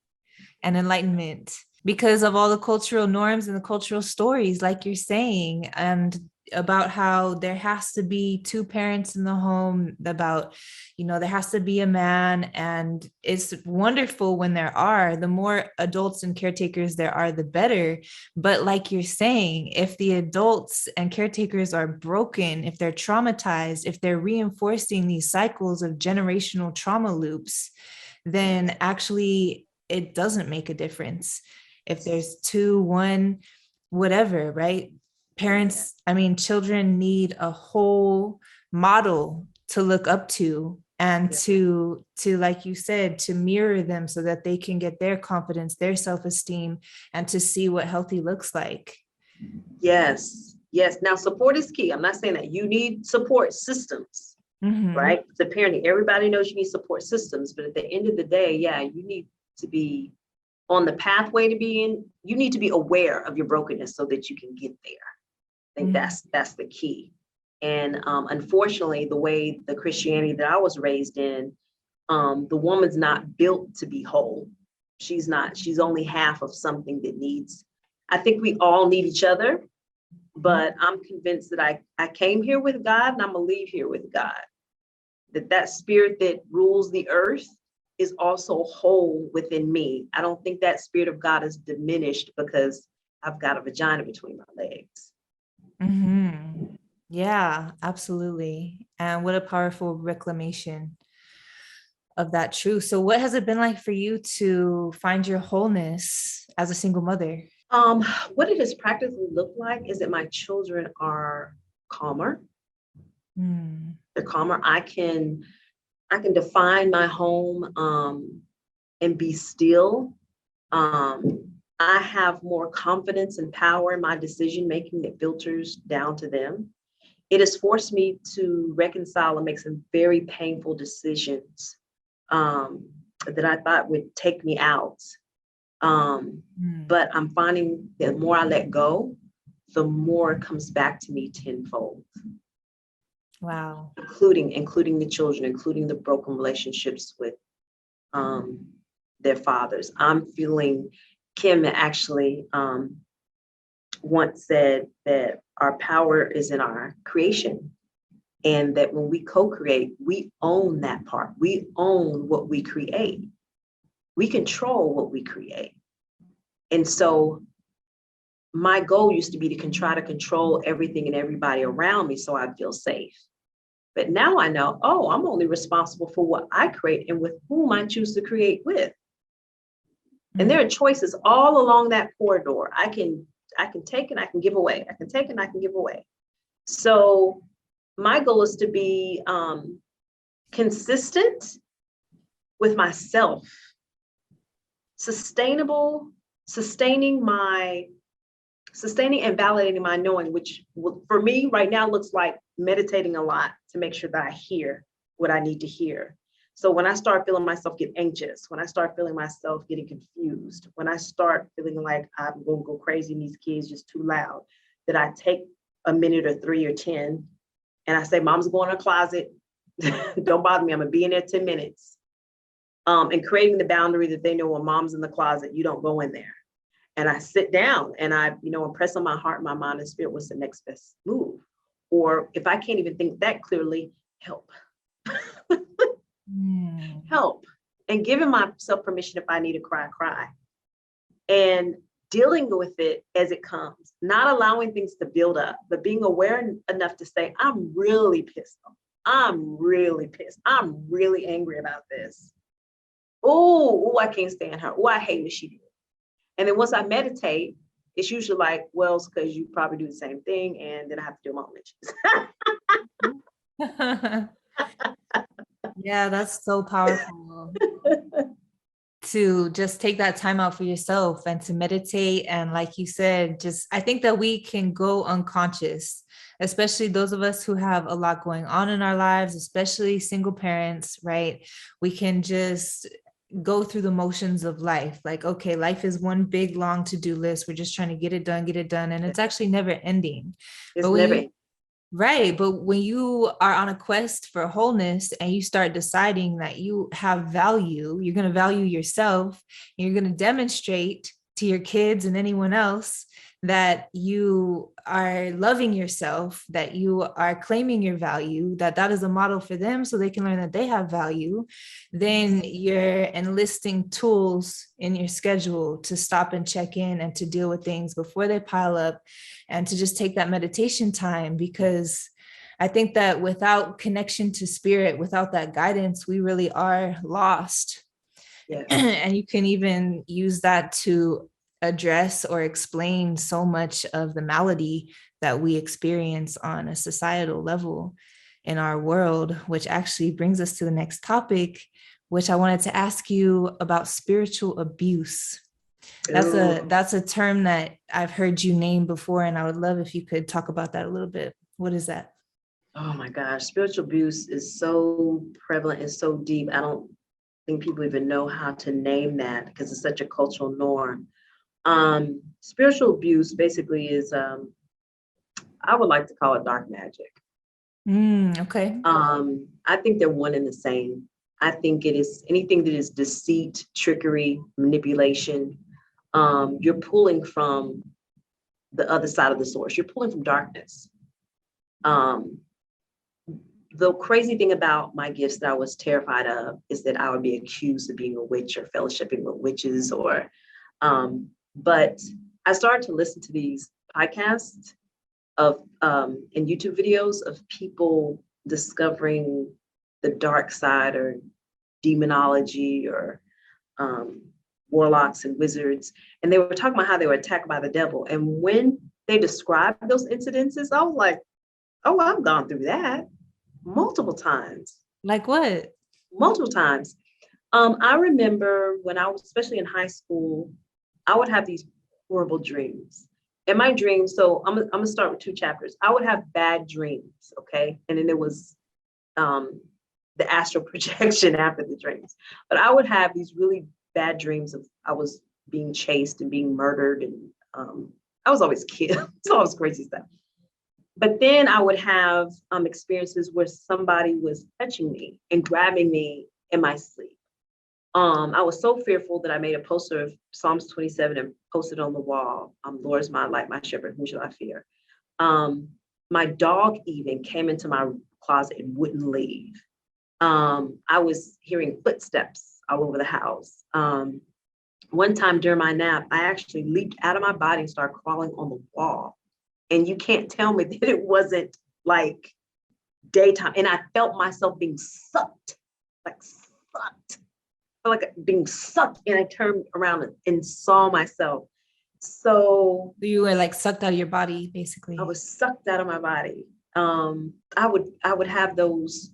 and enlightenment because of all the cultural norms and the cultural stories, like you're saying, and about how there has to be two parents in the home, about, there has to be a man. And it's wonderful when there are. The more adults and caretakers there are, the better. But like you're saying, if the adults and caretakers are broken, if they're traumatized, if they're reinforcing these cycles of generational trauma loops, then actually it doesn't make a difference. If there's two, one, whatever, right? Children need a whole model to look up to and to, like you said, to mirror them so that they can get their confidence, their self-esteem, and to see what healthy looks like. Yes. Now, support is key. I'm not saying that you need support systems, right? The parenting, everybody knows you need support systems, but at the end of the day, you need to be on the pathway to being, you need to be aware of your brokenness so that you can get there. I think that's the key. And unfortunately, the way the Christianity that I was raised in, the woman's not built to be whole. She's only half of something that needs. I think we all need each other, but I'm convinced that I came here with God and I'm gonna leave here with God. That spirit that rules the earth is also whole within me. I don't think that spirit of God is diminished because I've got a vagina between my legs. Mm-hmm. Yeah, absolutely. And what a powerful reclamation of that truth. So what has it been like for you to find your wholeness as a single mother? What it has practically looked like is that my children are calmer. They're calmer. I can define my home and be still. I have more confidence and power in my decision making that filters down to them. It has forced me to reconcile and make some very painful decisions that I thought would take me out. But I'm finding that the more I let go, the more it comes back to me tenfold. Wow. Including the children, including the broken relationships with their fathers. I'm feeling, Kim actually once said that our power is in our creation, and that when we co-create, we own that part. We own what we create. We control what we create. And so my goal used to be to try to control everything and everybody around me so I'd feel safe. But now I know, I'm only responsible for what I create and with whom I choose to create with. And there are choices all along that corridor. I can take and I can give away. I can take and I can give away. So my goal is to be consistent with myself, sustaining and validating my knowing, which for me right now looks like meditating a lot to make sure that I hear what I need to hear. So when I start feeling myself get anxious, when I start feeling myself getting confused, when I start feeling like I'm going to go crazy and these kids just too loud, that I take a minute or 3 or 10 and I say, Mom's going to the closet. Don't bother me. I'm going to be in there 10 minutes. And creating the boundary that they know when Mom's in the closet, you don't go in there. And I sit down and I, impress on my heart, my mind and spirit, what's the next best move? Or if I can't even think that clearly, help. Help. And giving myself permission if I need to cry. And dealing with it as it comes, not allowing things to build up, but being aware enough to say, I'm really pissed off. I'm really pissed. I'm really angry about this. Oh, I can't stand her. Oh, I hate what she did. And then once I meditate, it's usually like, well, it's because you probably do the same thing. And then I have to do my own mentions. Yeah, that's so powerful. To just take that time out for yourself and to meditate. And like you said, I think that we can go unconscious, especially those of us who have a lot going on in our lives, especially single parents, right? We can just go through the motions of life. Like, okay, life is one big, long to-do list. We're just trying to get it done. And it's actually never ending. Right. But when you are on a quest for wholeness and you start deciding that you have value, you're going to value yourself, and you're going to demonstrate to your kids and anyone else that you are loving yourself, that you are claiming your value, that is a model for them so they can learn that they have value, then you're enlisting tools in your schedule to stop and check in and to deal with things before they pile up, and to just take that meditation time. Because I think that without connection to spirit, without that guidance, we really are lost. Yeah. And you can even use that to address or explain so much of the malady that we experience on a societal level in our world, which actually brings us to the next topic, which I wanted to ask you about spiritual abuse. That's a term that I've heard you name before, and I would love if you could talk about that a little bit. What is that? Oh my gosh, spiritual abuse is so prevalent and so deep. I don't think people even know how to name that because it's such a cultural norm. Spiritual abuse basically is, I would like to call it dark magic. Okay. I think they're one and the same. I think it is anything that is deceit, trickery, manipulation. You're pulling from the other side of the source. You're pulling from darkness. The crazy thing about my gifts that I was terrified of is that I would be accused of being a witch or fellowshipping with witches but I started to listen to these podcasts of and YouTube videos of people discovering the dark side or demonology or warlocks and wizards. And they were talking about how they were attacked by the devil. And when they described those incidences, I was like, oh, I've gone through that multiple times. Like what? Multiple times. I remember when I was, especially in high school, I would have these horrible dreams. And my dreams, so I'm gonna start with 2 chapters. I would have bad dreams, okay? And then there was the astral projection after the dreams. But I would have these really bad dreams of I was being chased and being murdered, and I was always killed. It's always crazy stuff. But then I would have experiences where somebody was touching me and grabbing me in my sleep. I was so fearful that I made a poster of Psalms 27 and posted on the wall. Lord is my light, my shepherd, whom shall I fear? My dog even came into my closet and wouldn't leave. I was hearing footsteps all over the house. One time during my nap, I actually leaped out of my body and started crawling on the wall. And you can't tell me that it wasn't like daytime. And I felt myself being sucked, like being sucked, and I turned around and saw myself. So you were like sucked out of your body, basically. I was sucked out of my body. I would have those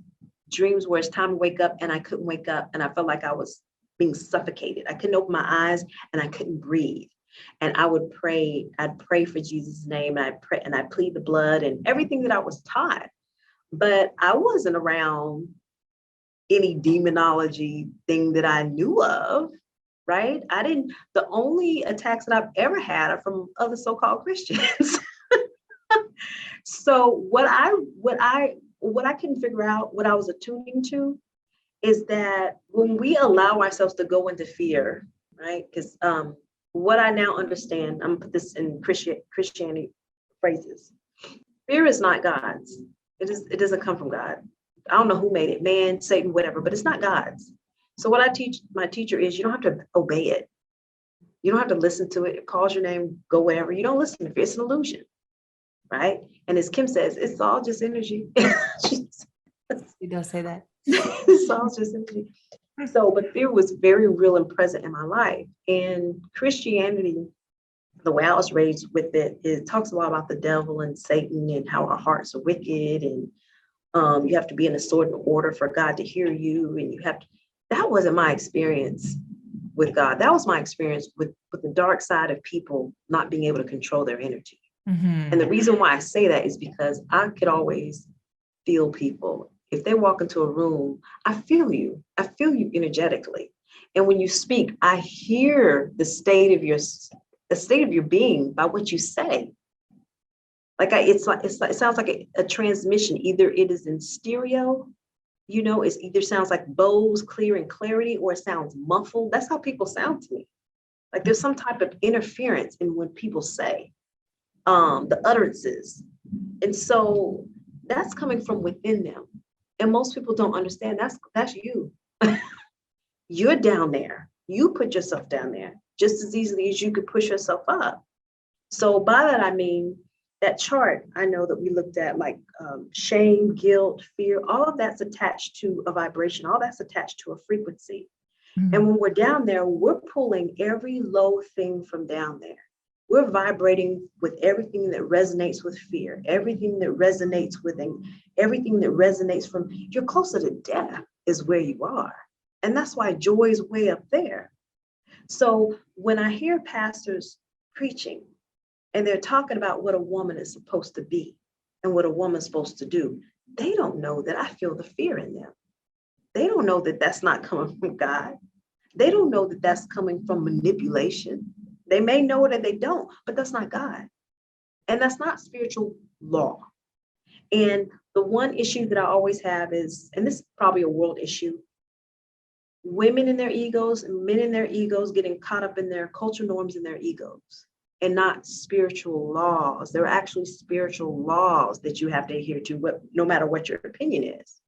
dreams where it's time to wake up and I couldn't wake up, and I felt like I was being suffocated. I couldn't open my eyes and I couldn't breathe. And I would pray. I'd pray for Jesus' name, and I'd pray and I'd plead the blood and everything that I was taught. But I wasn't around any demonology thing that I knew of, right? The only attacks that I've ever had are from other so-called Christians. So what I couldn't figure out, what I was attuning to, is that when we allow ourselves to go into fear, right? Because what I now understand, I'm gonna put this in Christianity phrases. Fear is not God's. It doesn't come from God. I don't know who made it, man, Satan, whatever, but it's not God's. So what I teach my teacher is you don't have to obey it. You don't have to listen to it. It calls your name, go wherever. You don't listen to it. It's an illusion, right? And as Kim says, it's all just energy. He does say that. It's all just energy. So, but fear was very real and present in my life. And Christianity, the way I was raised with it, it talks a lot about the devil and Satan and how our hearts are wicked, and you have to be in a certain order for God to hear you. And that wasn't my experience with God. That was my experience with the dark side of people not being able to control their energy. Mm-hmm. And the reason why I say that is because I could always feel people. If they walk into a room, I feel you energetically. And when you speak, I hear the state of your being by what you say. It sounds like a transmission. Either it is in stereo, it either sounds like Bose clear and clarity, or it sounds muffled. That's how people sound to me. Like there's some type of interference in what people say, the utterances. And so that's coming from within them. And most people don't understand that's you. You're down there. You put yourself down there just as easily as you could push yourself up. So by that, I mean, that chart, I know that we looked at, like shame, guilt, fear, all of that's attached to a vibration. All that's attached to a frequency. Mm-hmm. And when we're down there, we're pulling every low thing from down there. We're vibrating with everything that resonates with fear, everything that resonates with everything that resonates from, you're closer to death is where you are. And that's why joy is way up there. So when I hear pastors preaching, and they're talking about what a woman is supposed to be and what a woman's supposed to do, they don't know that I feel the fear in them. They don't know that that's not coming from God. They don't know that that's coming from manipulation. They may know it or they don't, but that's not God. And that's not spiritual law. And The one issue that I always have is, and this is probably a world issue, women in their egos and men in their egos getting caught up in their cultural norms and their egos and not spiritual laws. There are actually spiritual laws that you have to adhere to, no matter what your opinion is.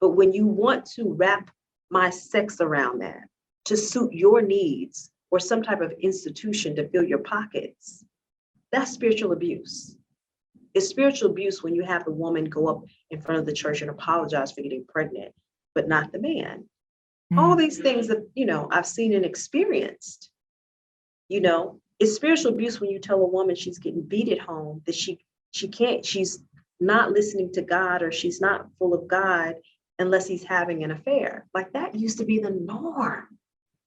But when you want to wrap my sex around that to suit your needs or some type of institution to fill your pockets, that's spiritual abuse. It's spiritual abuse when you have the woman go up in front of the church and apologize for getting pregnant, but not the man. All these things that, I've seen and experienced, it's spiritual abuse when you tell a woman she's getting beat at home, that she's not listening to God, or she's not full of God unless he's having an affair. Like, that used to be the norm.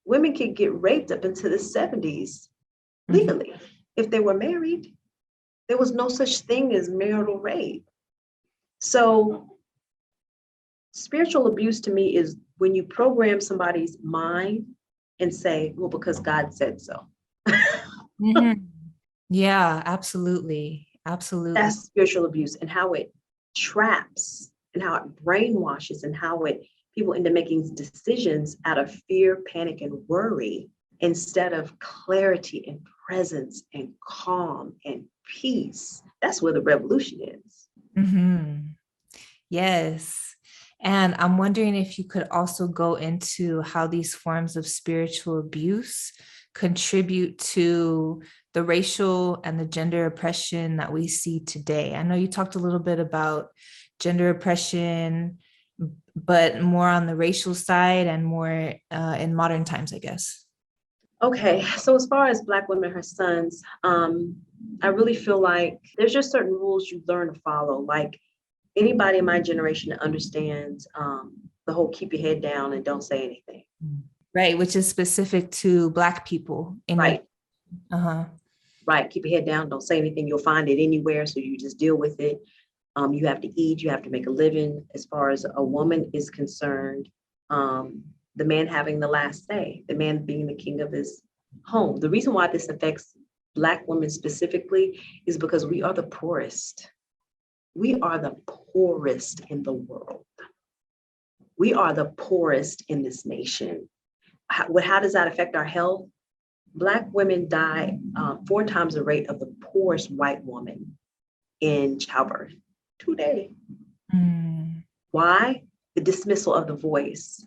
Women could get raped up into the 70s legally if they were married. There was no such thing as marital rape. So spiritual abuse to me is when you program somebody's mind and say, well, because God said so. Yeah, absolutely. Absolutely. That's spiritual abuse, and how it traps and how it brainwashes and how people end up making decisions out of fear, panic, and worry instead of clarity and presence and calm and peace. That's where the revolution is. Yes. And I'm wondering if you could also go into how these forms of spiritual abuse contribute to the racial and the gender oppression that we see today. I know you talked a little bit about gender oppression, but more on the racial side and more in modern times, I guess. Okay, so as far as Black women, her sons, I really feel like there's just certain rules you learn to follow. Like, anybody in my generation that understands the whole keep your head down and don't say anything. Right, which is specific to Black people. Right. Right, keep your head down, don't say anything. You'll find it anywhere, so you just deal with it. You have to eat, you have to make a living. As far as a woman is concerned, the man having the last say, the man being the king of his home. The reason why this affects Black women specifically is because we are the poorest. We are the poorest in the world. We are the poorest in this nation. How does that affect our health? Black women die 4 times the rate of the poorest white woman in childbirth today. Why? The dismissal of the voice,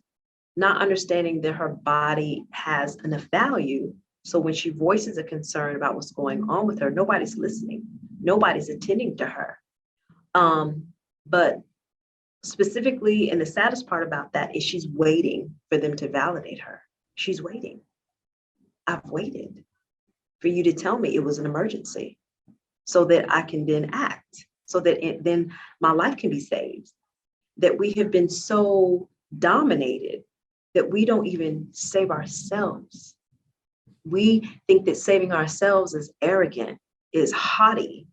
not understanding that her body has enough value. So when she voices a concern about what's going on with her, nobody's listening. Nobody's attending to her. But specifically, and the saddest part about that is she's waiting for them to validate her. She's waiting. I've waited for you to tell me it was an emergency so that I can then act, so that then my life can be saved. That we have been so dominated that we don't even save ourselves. We think that saving ourselves is arrogant, is haughty,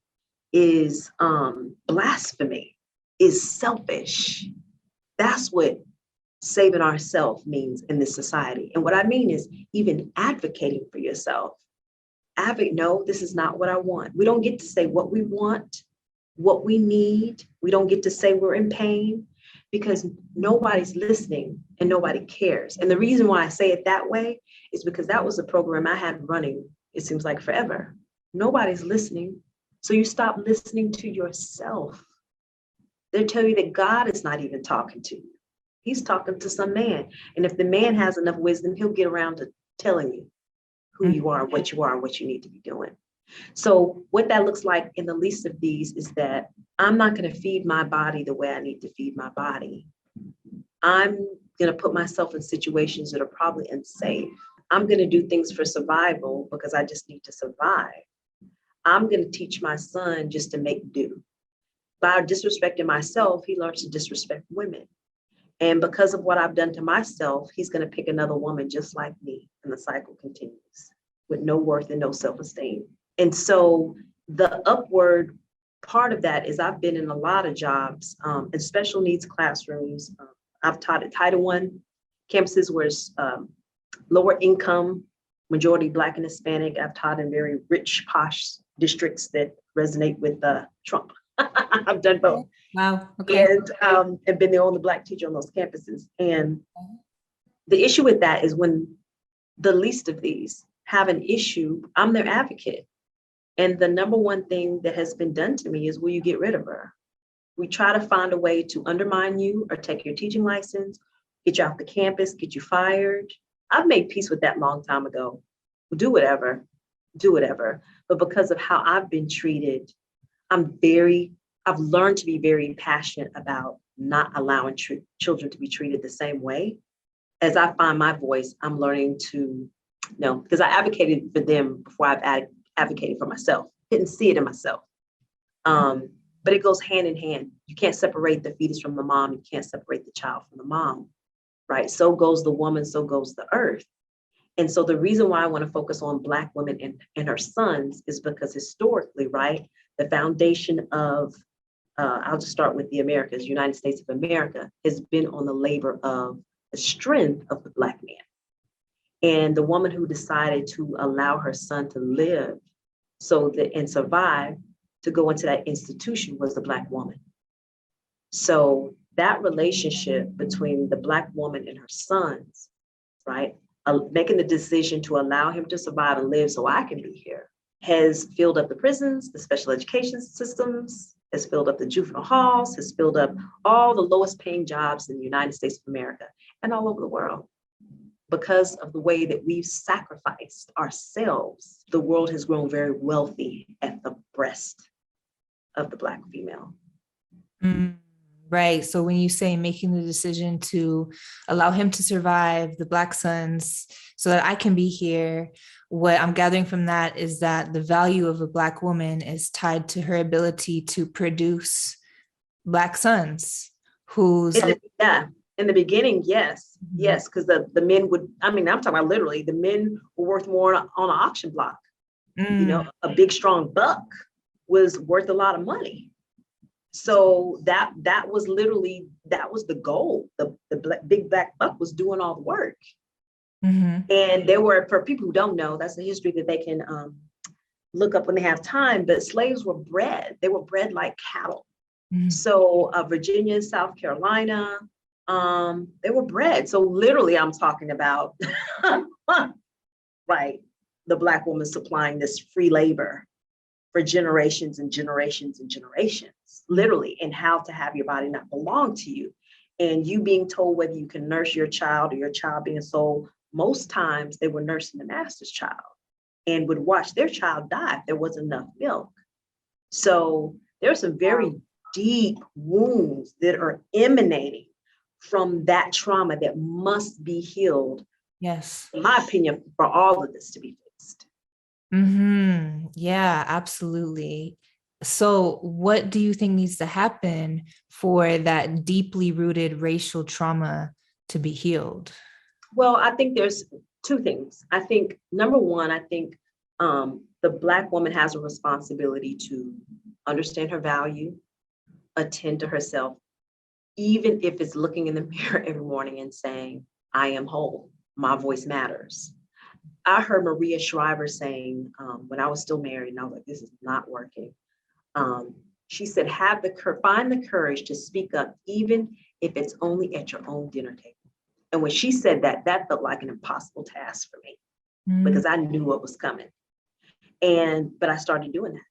is blasphemy, is selfish. That's what saving ourselves means in this society. And what I mean is even advocating for yourself. No, this is not what I want. We don't get to say what we want, what we need. We don't get to say we're in pain because nobody's listening and nobody cares. And the reason why I say it that way is because that was a program I had running, it seems like forever. Nobody's listening. So you stop listening to yourself. They tell you that God is not even talking to you. He's talking to some man. And if the man has enough wisdom, he'll get around to telling you who you are, and what you need to be doing. So what that looks like in the least of these is that I'm not going to feed my body the way I need to feed my body. I'm going to put myself in situations that are probably unsafe. I'm going to do things for survival because I just need to survive. I'm going to teach my son just to make do. By disrespecting myself, he learns to disrespect women. And because of what I've done to myself, he's going to pick another woman just like me. And the cycle continues with no worth and no self-esteem. And so the upward part of that is I've been in a lot of jobs in special needs classrooms. I've taught at Title I campuses where it's lower income, majority Black and Hispanic. I've taught in very rich, posh districts that resonate with Trump. I've done both. Wow. Okay. And been the only Black teacher on those campuses. And the issue with that is when the least of these have an issue, I'm their advocate. And the number one thing that has been done to me is, will you get rid of her? We try to find a way to undermine you or take your teaching license, get you off the campus, get you fired. I've made peace with that long time ago. Do whatever. But because of how I've been treated, I've learned to be very passionate about not allowing children to be treated the same way. As I find my voice, I'm learning to know, because I advocated for them before I've advocated for myself. Didn't see it in myself. But it goes hand in hand. You can't separate the fetus from the mom. You can't separate the child from the mom, right? So goes the woman, so goes the earth. And so the reason why I want to focus on Black women and her sons is because historically, right, the foundation of, I'll just start with the Americas, United States of America, has been on the labor of the strength of the Black man. And the woman who decided to allow her son to live and survive, to go into that institution, was the Black woman. So that relationship between the Black woman and her sons, right, making the decision to allow him to survive and live so I can be here, has filled up the prisons, the special education systems, has filled up the juvenile halls, has filled up all the lowest paying jobs in the United States of America and all over the world. Because of the way that we've sacrificed ourselves, the world has grown very wealthy at the breast of the Black female. Right. So when you say making the decision to allow him to survive, the Black sons, so that I can be here, what I'm gathering from that is that the value of a Black woman is tied to her ability to produce Black sons who's... In the beginning, yes, because the men would, I'm talking about literally, the men were worth more on an auction block. You know, a big, strong buck was worth a lot of money. So that was the goal. The big Black buck was doing all the work. And there were, for people who don't know, that's a history that they can look up when they have time, but slaves were bred. They were bred like cattle. So Virginia, South Carolina, they were bred. So literally I'm talking about, right, the Black woman supplying this free labor for generations and generations and generations, literally, and how to have your body not belong to you. And you being told whether you can nurse your child or your child being sold. Most times they were nursing the master's child and would watch their child die if there wasn't enough milk. So there are some very deep wounds that are emanating from that trauma that must be healed. Yes. In my opinion, for all of this to be fixed. Yeah, absolutely. So what do you think needs to happen for that deeply rooted racial trauma to be healed? Well, I think there's two things. I think, number one, the Black woman has a responsibility to understand her value, attend to herself, even if it's looking in the mirror every morning and saying, I am whole, my voice matters. I heard Maria Shriver saying, when I was still married, and I was like, this is not working. She said, find the courage to speak up, even if it's only at your own dinner table. And when she said that felt like an impossible task for me because I knew what was coming. But I started doing that.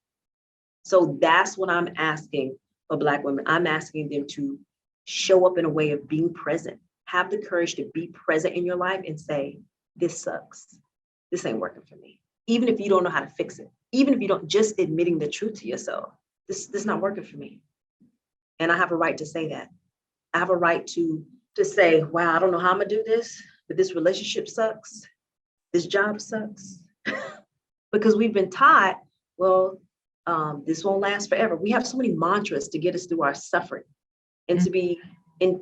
So that's what I'm asking for Black women. I'm asking them to show up in a way of being present, have the courage to be present in your life and say, this sucks. This ain't working for me. Even if you don't know how to fix it, even if you don't, just admitting the truth to yourself, this is not working for me. And I have a right to say that. I have a right to say, wow, I don't know how I'm gonna do this, but this relationship sucks. This job sucks. Because we've been taught, well, this won't last forever. We have so many mantras to get us through our suffering and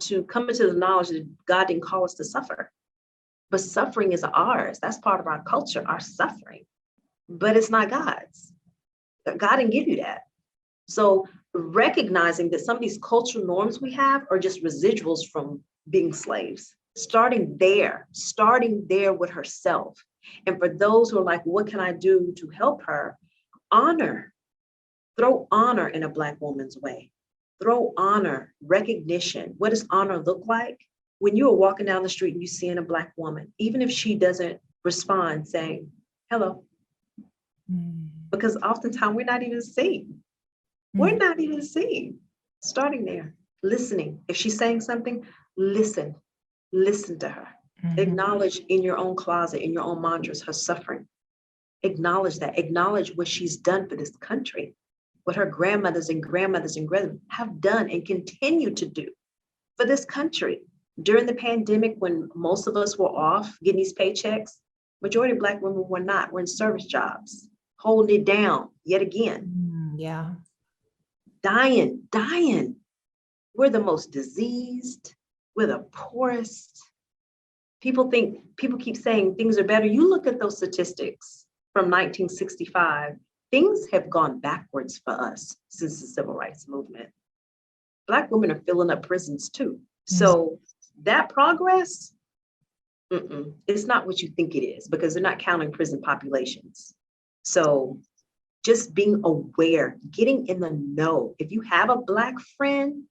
to come into the knowledge that God didn't call us to suffer. But suffering is ours. That's part of our culture, our suffering. But it's not God's. God didn't give you that. So recognizing that some of these cultural norms we have are just residuals from being slaves, starting there with herself. And for those who are like, what can I do to help her? Honor Throw honor in a Black woman's way. Throw honor, recognition. What does honor look like? When you are walking down the street and you see a Black woman, even if she doesn't respond saying, hello, because oftentimes we're not even seen. We're not even seen. Starting there, listening. If she's saying something, listen to her. Acknowledge in your own closet, in your own mantras, her suffering. Acknowledge that. Acknowledge what she's done for this country, what her grandmothers and grandmothers have done and continue to do for this country. During the pandemic, when most of us were off getting these paychecks, majority of Black women were not. We're in service jobs, holding it down yet again. Yeah. Dying. We're the most diseased. We're the poorest. People keep saying things are better. You look at those statistics from 1965, things have gone backwards for us since the civil rights movement. Black women are filling up prisons too. So that progress, it's not what you think it is, because they're not counting prison populations. So just being aware, getting in the know. If you have a Black friend,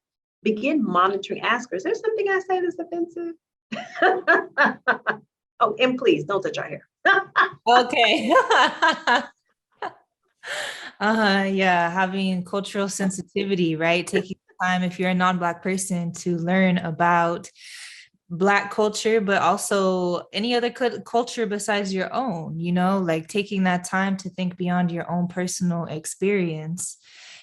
begin monitoring, ask her, is there something I say that's offensive? Oh, and please don't touch our hair. Okay. Yeah, having cultural sensitivity, right? Taking time, if you're a non-Black person, to learn about Black culture, but also any other culture besides your own, like taking that time to think beyond your own personal experience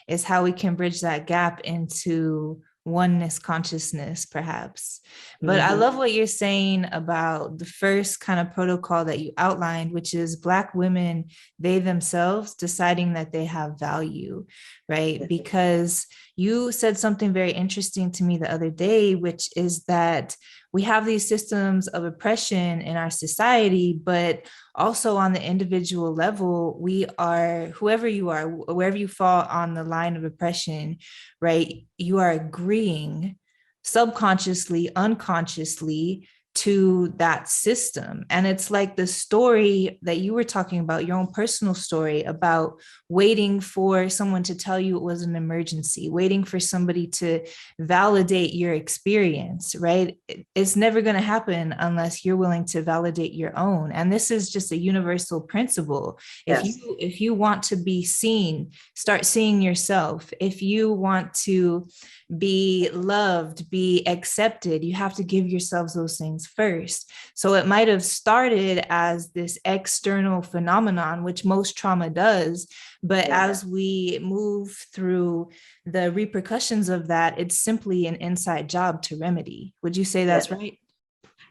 is how we can bridge that gap into oneness consciousness, perhaps. But I love what you're saying about the first kind of protocol that you outlined, which is Black women, they themselves deciding that they have value, right? Because you said something very interesting to me the other day, which is that we have these systems of oppression in our society, but also on the individual level, we are, whoever you are, wherever you fall on the line of oppression, right? You are agreeing subconsciously, unconsciously to that system. And it's like the story that you were talking about, your own personal story about waiting for someone to tell you it was an emergency, waiting for somebody to validate your experience, right? It's never going to happen unless you're willing to validate your own. And this is just a universal principle. Yes. If you want to be seen, start seeing yourself. If you want to be loved, be accepted, you have to give yourselves those things first. So it might have started as this external phenomenon, which most trauma does, but as we move through the repercussions of that, it's simply an inside job to remedy. Would you say that's right?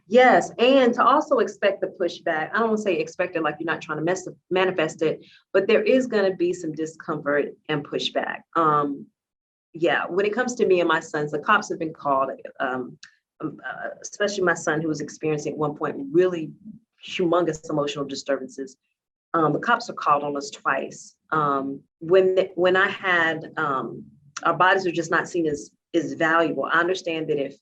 Yes, and to also expect the pushback. I don't want to say expect it like you're not trying to manifest it, but there is going to be some discomfort and pushback. When it comes to me and my sons, the cops have been called, especially my son, who was experiencing at one point really humongous emotional disturbances. The cops are called on us twice. When I had, our bodies are just not seen as valuable. I understand that if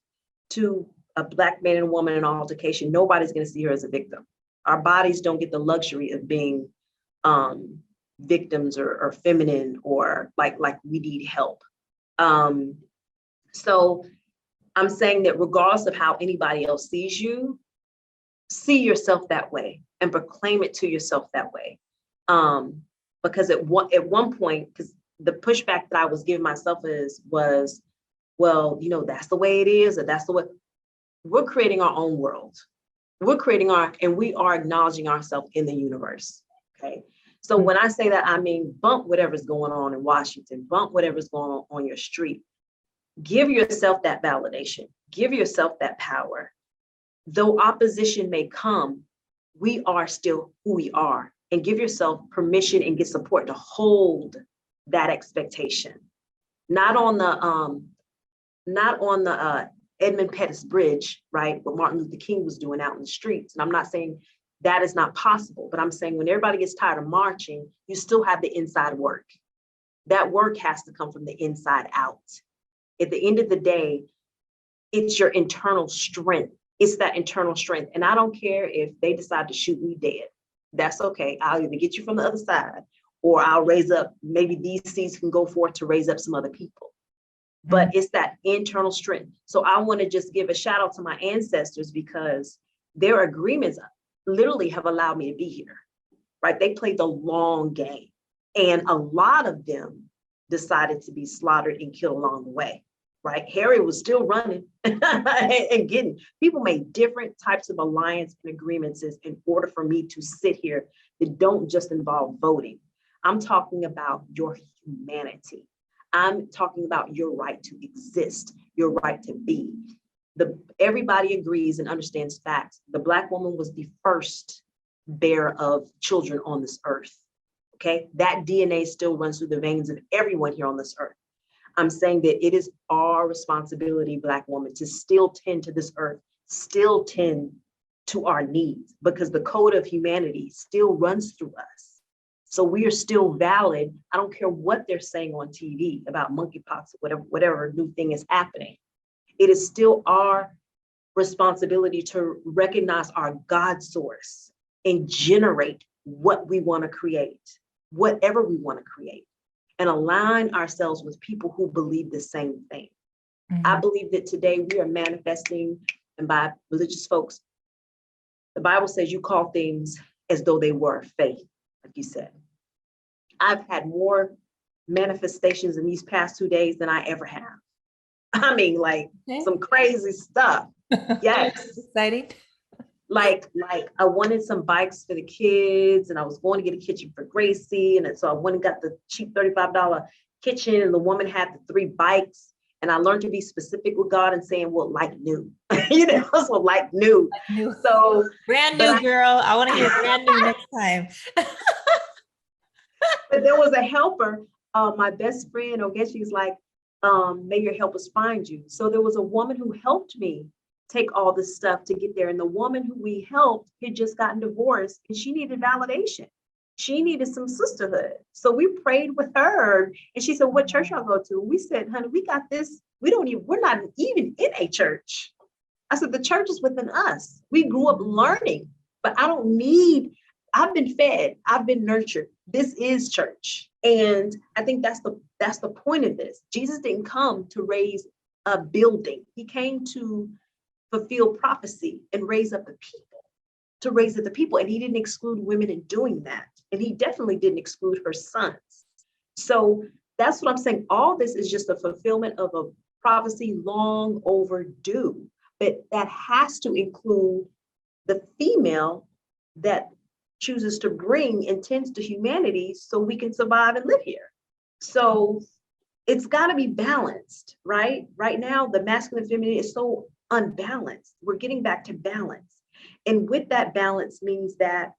to a Black man and woman in an altercation, nobody's going to see her as a victim. Our bodies don't get the luxury of being victims or feminine or like we need help. So I'm saying that regardless of how anybody else sees you, see yourself that way and proclaim it to yourself that way. Because at one point, because the pushback that I was giving myself was, well, that's the way it is, or that's the way. We're creating our own world. And we are acknowledging ourselves in the universe. Okay. So when I say that, I mean, bump whatever's going on in Washington, bump whatever's going on your street. Give yourself that validation. Give yourself that power. Though opposition may come, we are still who we are. And give yourself permission and get support to hold that expectation. Not on the Edmund Pettus Bridge, right? What Martin Luther King was doing out in the streets. And I'm not saying that is not possible, but I'm saying when everybody gets tired of marching, you still have the inside work. That work has to come from the inside out. At the end of the day, it's your internal strength. It's that internal strength. And I don't care if they decide to shoot me dead. That's okay. I'll either get you from the other side or I'll raise up, maybe these seeds can go forth to raise up some other people. But it's that internal strength. So I want to just give a shout out to my ancestors, because their agreements literally have allowed me to be here, right? They played the long game. And a lot of them decided to be slaughtered and killed along the way, right? Harry was still running and getting, people made different types of alliance and agreements in order for me to sit here that don't just involve voting. I'm talking about your humanity. I'm talking about your right to exist, your right to be. Everybody agrees and understands facts. The Black woman was the first bearer of children on this earth. Okay, that DNA still runs through the veins of everyone here on this earth. I'm saying that it is our responsibility, Black woman, to still tend to this earth, still tend to our needs, because the code of humanity still runs through us. So we are still valid. I don't care what they're saying on TV about monkeypox or whatever new thing is happening. It is still our responsibility to recognize our God source and generate what we want to create, whatever we want to create, and align ourselves with people who believe the same thing. I believe that today we are manifesting, and by religious folks, the Bible says you call things as though they were faith, like you said. I've had more manifestations in these past 2 days than I ever have. I mean, like some crazy stuff. Yes. Exciting. Like I wanted some bikes for the kids, and I was going to get a kitchen for Gracie. And so I went and got the cheap $35 kitchen, and the woman had the 3 bikes. And I learned to be specific with God and saying, well, like new, so like new. So brand new, girl. I want to hear brand new next time. But there was a helper, my best friend, she's like, may your helpers find you. So there was a woman who helped me take all this stuff to get there. And the woman who we helped had just gotten divorced, and she needed validation. She needed some sisterhood. So we prayed with her, and she said, what church y'all go to? And we said, honey, we got this. We're not even in a church. I said, the church is within us. We grew up learning, but I've been fed, I've been nurtured. This is church. And I think that's the point of this. Jesus didn't come to raise a building. He came to fulfill prophecy and raise up the people, And he didn't exclude women in doing that. And he definitely didn't exclude her sons. So that's what I'm saying. All this is just a fulfillment of a prophecy long overdue. But that has to include the female that chooses to bring and tends to humanity so we can survive and live here. So it's got to be balanced, right? Right now, the masculine and feminine is so unbalanced. We're getting back to balance. And with that balance means that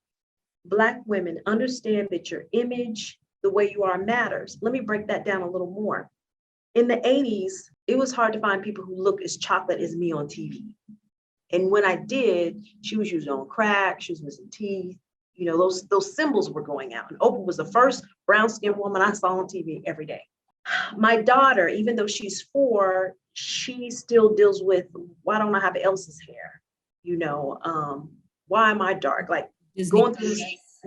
Black women understand that your image, the way you are, matters. Let me break that down a little more. In the 80s, it was hard to find people who look as chocolate as me on TV. And when I did, she was usually on crack, she was missing teeth. Those symbols were going out. And Oprah was the first brown-skinned woman I saw on TV every day. My daughter, even though she's 4, she still deals with, why don't I have Elsa's hair? Why am I dark? Like Disney going through this.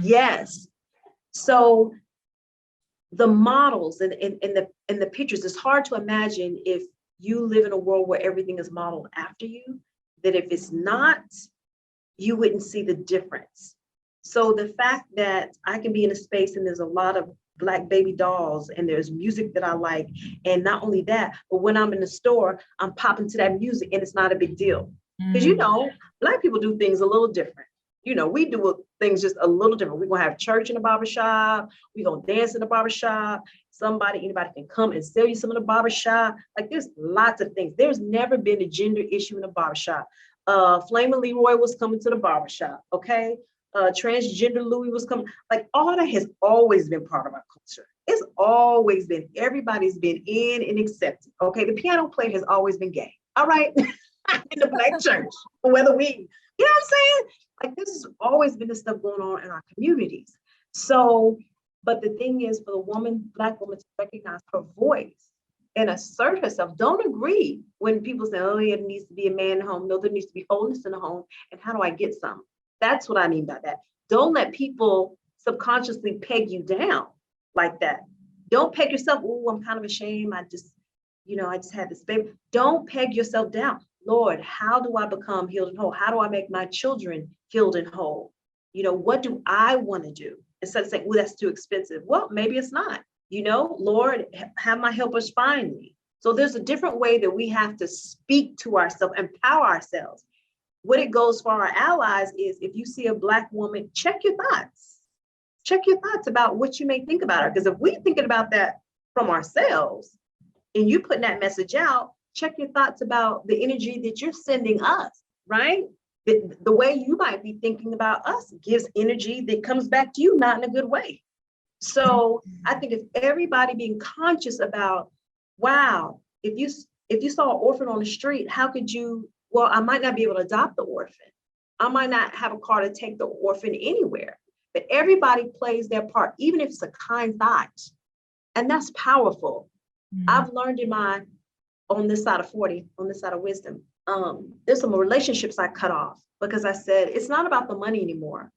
Yes. So the models and the pictures, it's hard to imagine if you live in a world where everything is modeled after you, that if it's not, you wouldn't see the difference. So the fact that I can be in a space and there's a lot of Black baby dolls and there's music that I like, and not only that, but when I'm in the store, I'm popping to that music and it's not a big deal. Because Black people do things a little different. We do things just a little different. We're gonna have church in the barbershop, we're gonna dance in the barbershop, anybody can come and sell you some in the barbershop. Like there's lots of things. There's never been a gender issue in the barbershop. Flamin' Leroy was coming to the barbershop, okay? Transgender Louis was coming. Like all that has always been part of our culture. It's always been, everybody's been in and accepted. Okay, the piano player has always been gay. All right, in the Black church, whether what I'm saying? Like this has always been the stuff going on in our communities. So, but the thing is for the Black woman to recognize her voice and assert herself. Don't agree when people say, oh, yeah, there needs to be a man in the home. No, there needs to be wholeness in the home. And how do I get some? That's what I mean by that. Don't let people subconsciously peg you down like that. Don't peg yourself, oh, I'm kind of ashamed. I just had this baby. Don't peg yourself down. Lord, how do I become healed and whole? How do I make my children healed and whole? What do I want to do? Instead of saying, well, that's too expensive. Well, maybe it's not. Lord, have my helpers find me. So there's a different way that we have to speak to ourselves, empower ourselves. What it goes for our allies is, if you see a Black woman, check your thoughts. Check your thoughts about what you may think about her. Because if we're thinking about that from ourselves and you putting that message out, check your thoughts about the energy that you're sending us, right? The way you might be thinking about us gives energy that comes back to you, not in a good way. So I think if everybody being conscious about, wow, if you saw an orphan on the street, how could you, well, I might not be able to adopt the orphan. I might not have a car to take the orphan anywhere, but everybody plays their part, even if it's a kind thought. And that's powerful. I've learned on this side of 40, on this side of wisdom, there's some relationships I cut off because I said, it's not about the money anymore.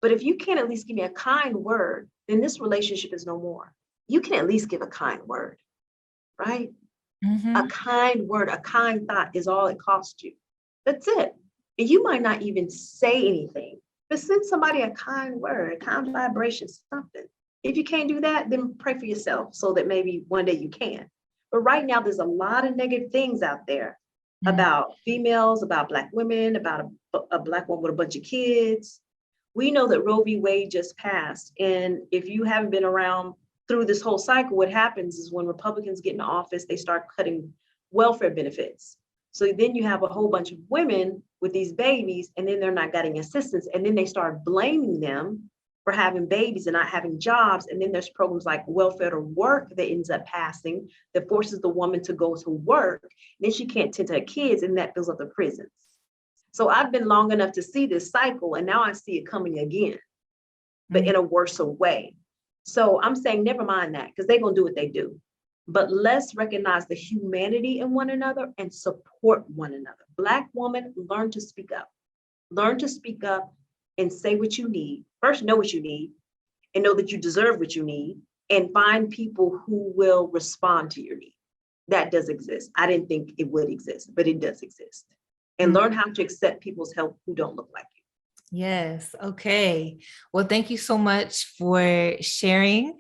But if you can't at least give me a kind word, then this relationship is no more. You can at least give a kind word, right? Mm-hmm. A kind word, a kind thought is all it costs you. That's it. And you might not even say anything, but send somebody a kind word, a kind vibration, something. If you can't do that, then pray for yourself so that maybe one day you can. But right now, there's a lot of negative things out there about females, about Black women, about a Black woman with a bunch of kids. We know that Roe v. Wade just passed. And if you haven't been around through this whole cycle, what happens is when Republicans get into office, they start cutting welfare benefits. So then you have a whole bunch of women with these babies, and then they're not getting assistance. And then they start blaming them for having babies and not having jobs. And then there's programs like welfare to work that ends up passing that forces the woman to go to work. And then she can't tend to her kids, and that fills up the prisons. So I've been long enough to see this cycle, and now I see it coming again, but in a worse way. So I'm saying, never mind that, because they're going to do what they do. But let's recognize the humanity in one another and support one another. Black woman, learn to speak up. Learn to speak up and say what you need. First, know what you need and know that you deserve what you need, and find people who will respond to your need. That does exist. I didn't think it would exist, but it does exist. And learn how to accept people's help who don't look like you. Yes. Okay. Well, thank you so much for sharing.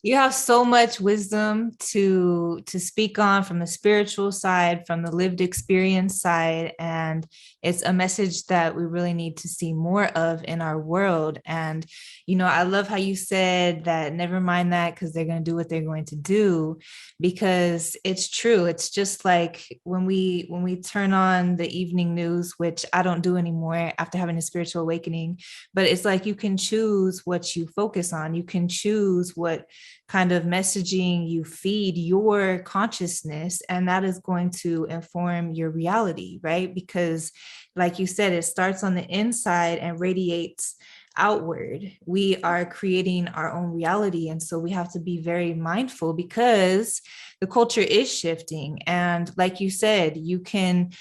You have so much wisdom to speak on from the spiritual side, from the lived experience side. And it's a message that we really need to see more of in our world. And, I love how you said that, never mind that, because they're going to do what they're going to do, because it's true. It's just like when we turn on the evening news, which I don't do anymore after having a spiritual awakening, but it's like you can choose what you focus on. You can choose what kind of messaging you feed your consciousness, and that is going to inform your reality, right? Because like you said, it starts on the inside and radiates outward. We are creating our own reality. And so we have to be very mindful, because the culture is shifting. And like you said, you can,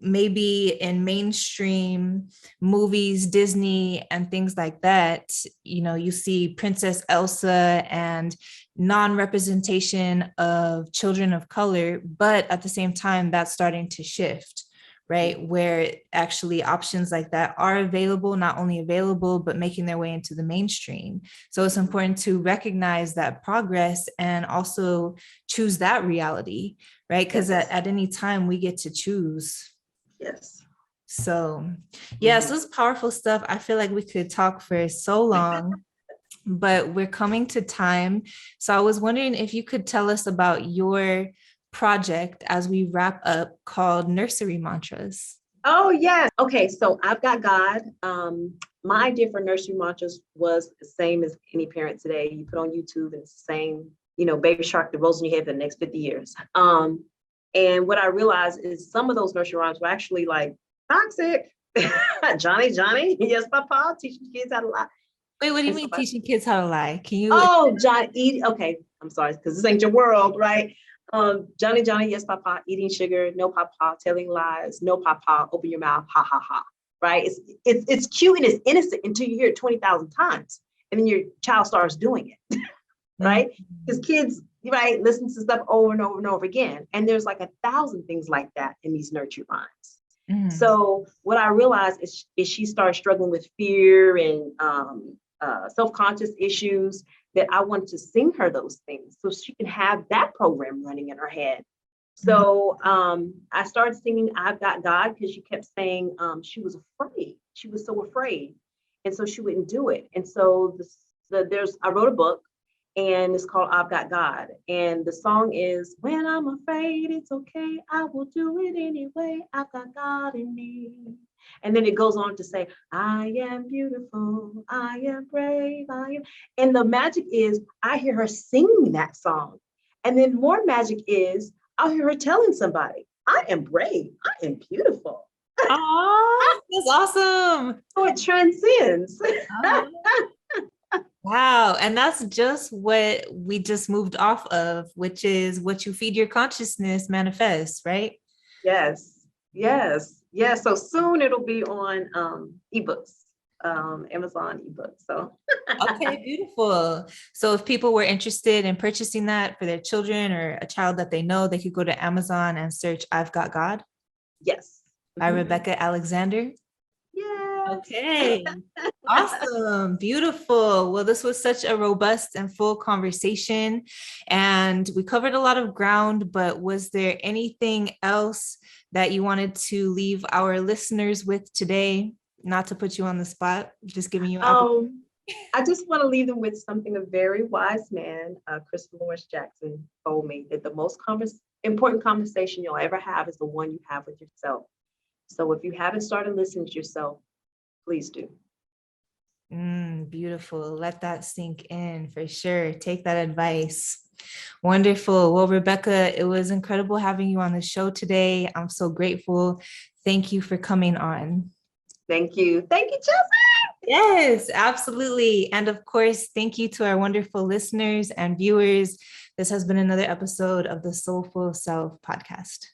maybe in mainstream movies, Disney and things like that, you see Princess Elsa and non-representation of children of color, but at the same time, that's starting to shift, right? Where actually options like that are available, not only available, but making their way into the mainstream. So it's important to recognize that progress and also choose that reality, right? Because at any time we get to choose. Yes. So yes, this is powerful stuff. I feel like we could talk for so long, but we're coming to time. So I was wondering if you could tell us about your project as we wrap up, called Nursery Mantras. Oh, yes. Okay, so I've got God. My idea for Nursery Mantras was the same as any parent today. You put on YouTube and it's the same, Baby Shark, the rose in your head for the next 50 years. And what I realized is some of those nursery rhymes were actually like toxic. Johnny, yes, Papa, teaching kids how to lie. Wait, what do you mean teaching kids how to lie? Can you? Oh, Johnny, okay. I'm sorry, because this ain't your world, right? Johnny, yes, Papa, eating sugar, no Papa, telling lies, no Papa, open your mouth, ha, ha, ha. right? It's cute and it's innocent until you hear it 20,000 times. And then your child starts doing it, right? Because kids, right, listen to stuff over and over and over again. And there's like 1,000 things like that in these nurture rhymes. So what I realized is she started struggling with fear and self-conscious issues, that I wanted to sing her those things so she can have that program running in her head. So I started singing I've Got God, because she kept saying she was afraid. She was so afraid. And so she wouldn't do it. And so I wrote a book, and it's called I've Got God. And the song is, when I'm afraid, it's okay, I will do it anyway. I've got God in me. And then it goes on to say, I am beautiful, I am brave, I am. And the magic is, I hear her singing that song. And then more magic is, I'll hear her telling somebody, I am brave, I am beautiful. Oh, that's awesome. So it transcends. Wow. And that's just what we just moved off of, which is what you feed your consciousness manifests, right? Yes. So soon it'll be on ebooks, Amazon ebooks. So okay, beautiful. So if people were interested in purchasing that for their children or a child that they know, they could go to Amazon and search I've Got God. Yes. By Rebecca Alexander. Yeah. Okay. Awesome. Beautiful. Well, this was such a robust and full conversation, and we covered a lot of ground, but was there anything else that you wanted to leave our listeners with today? Not to put you on the spot, just giving you I just want to leave them with something a very wise man, Christopher Lawrence Jackson, told me, that the most important conversation you'll ever have is the one you have with yourself. So if you haven't started listening to yourself, please do. Beautiful. Let that sink in for sure. Take that advice. Wonderful. Well, Rebecca, it was incredible having you on the show today. I'm so grateful. Thank you for coming on. Thank you. Thank you, Chelsea. Yes, absolutely. And of course, thank you to our wonderful listeners and viewers. This has been another episode of the Soulful Self podcast.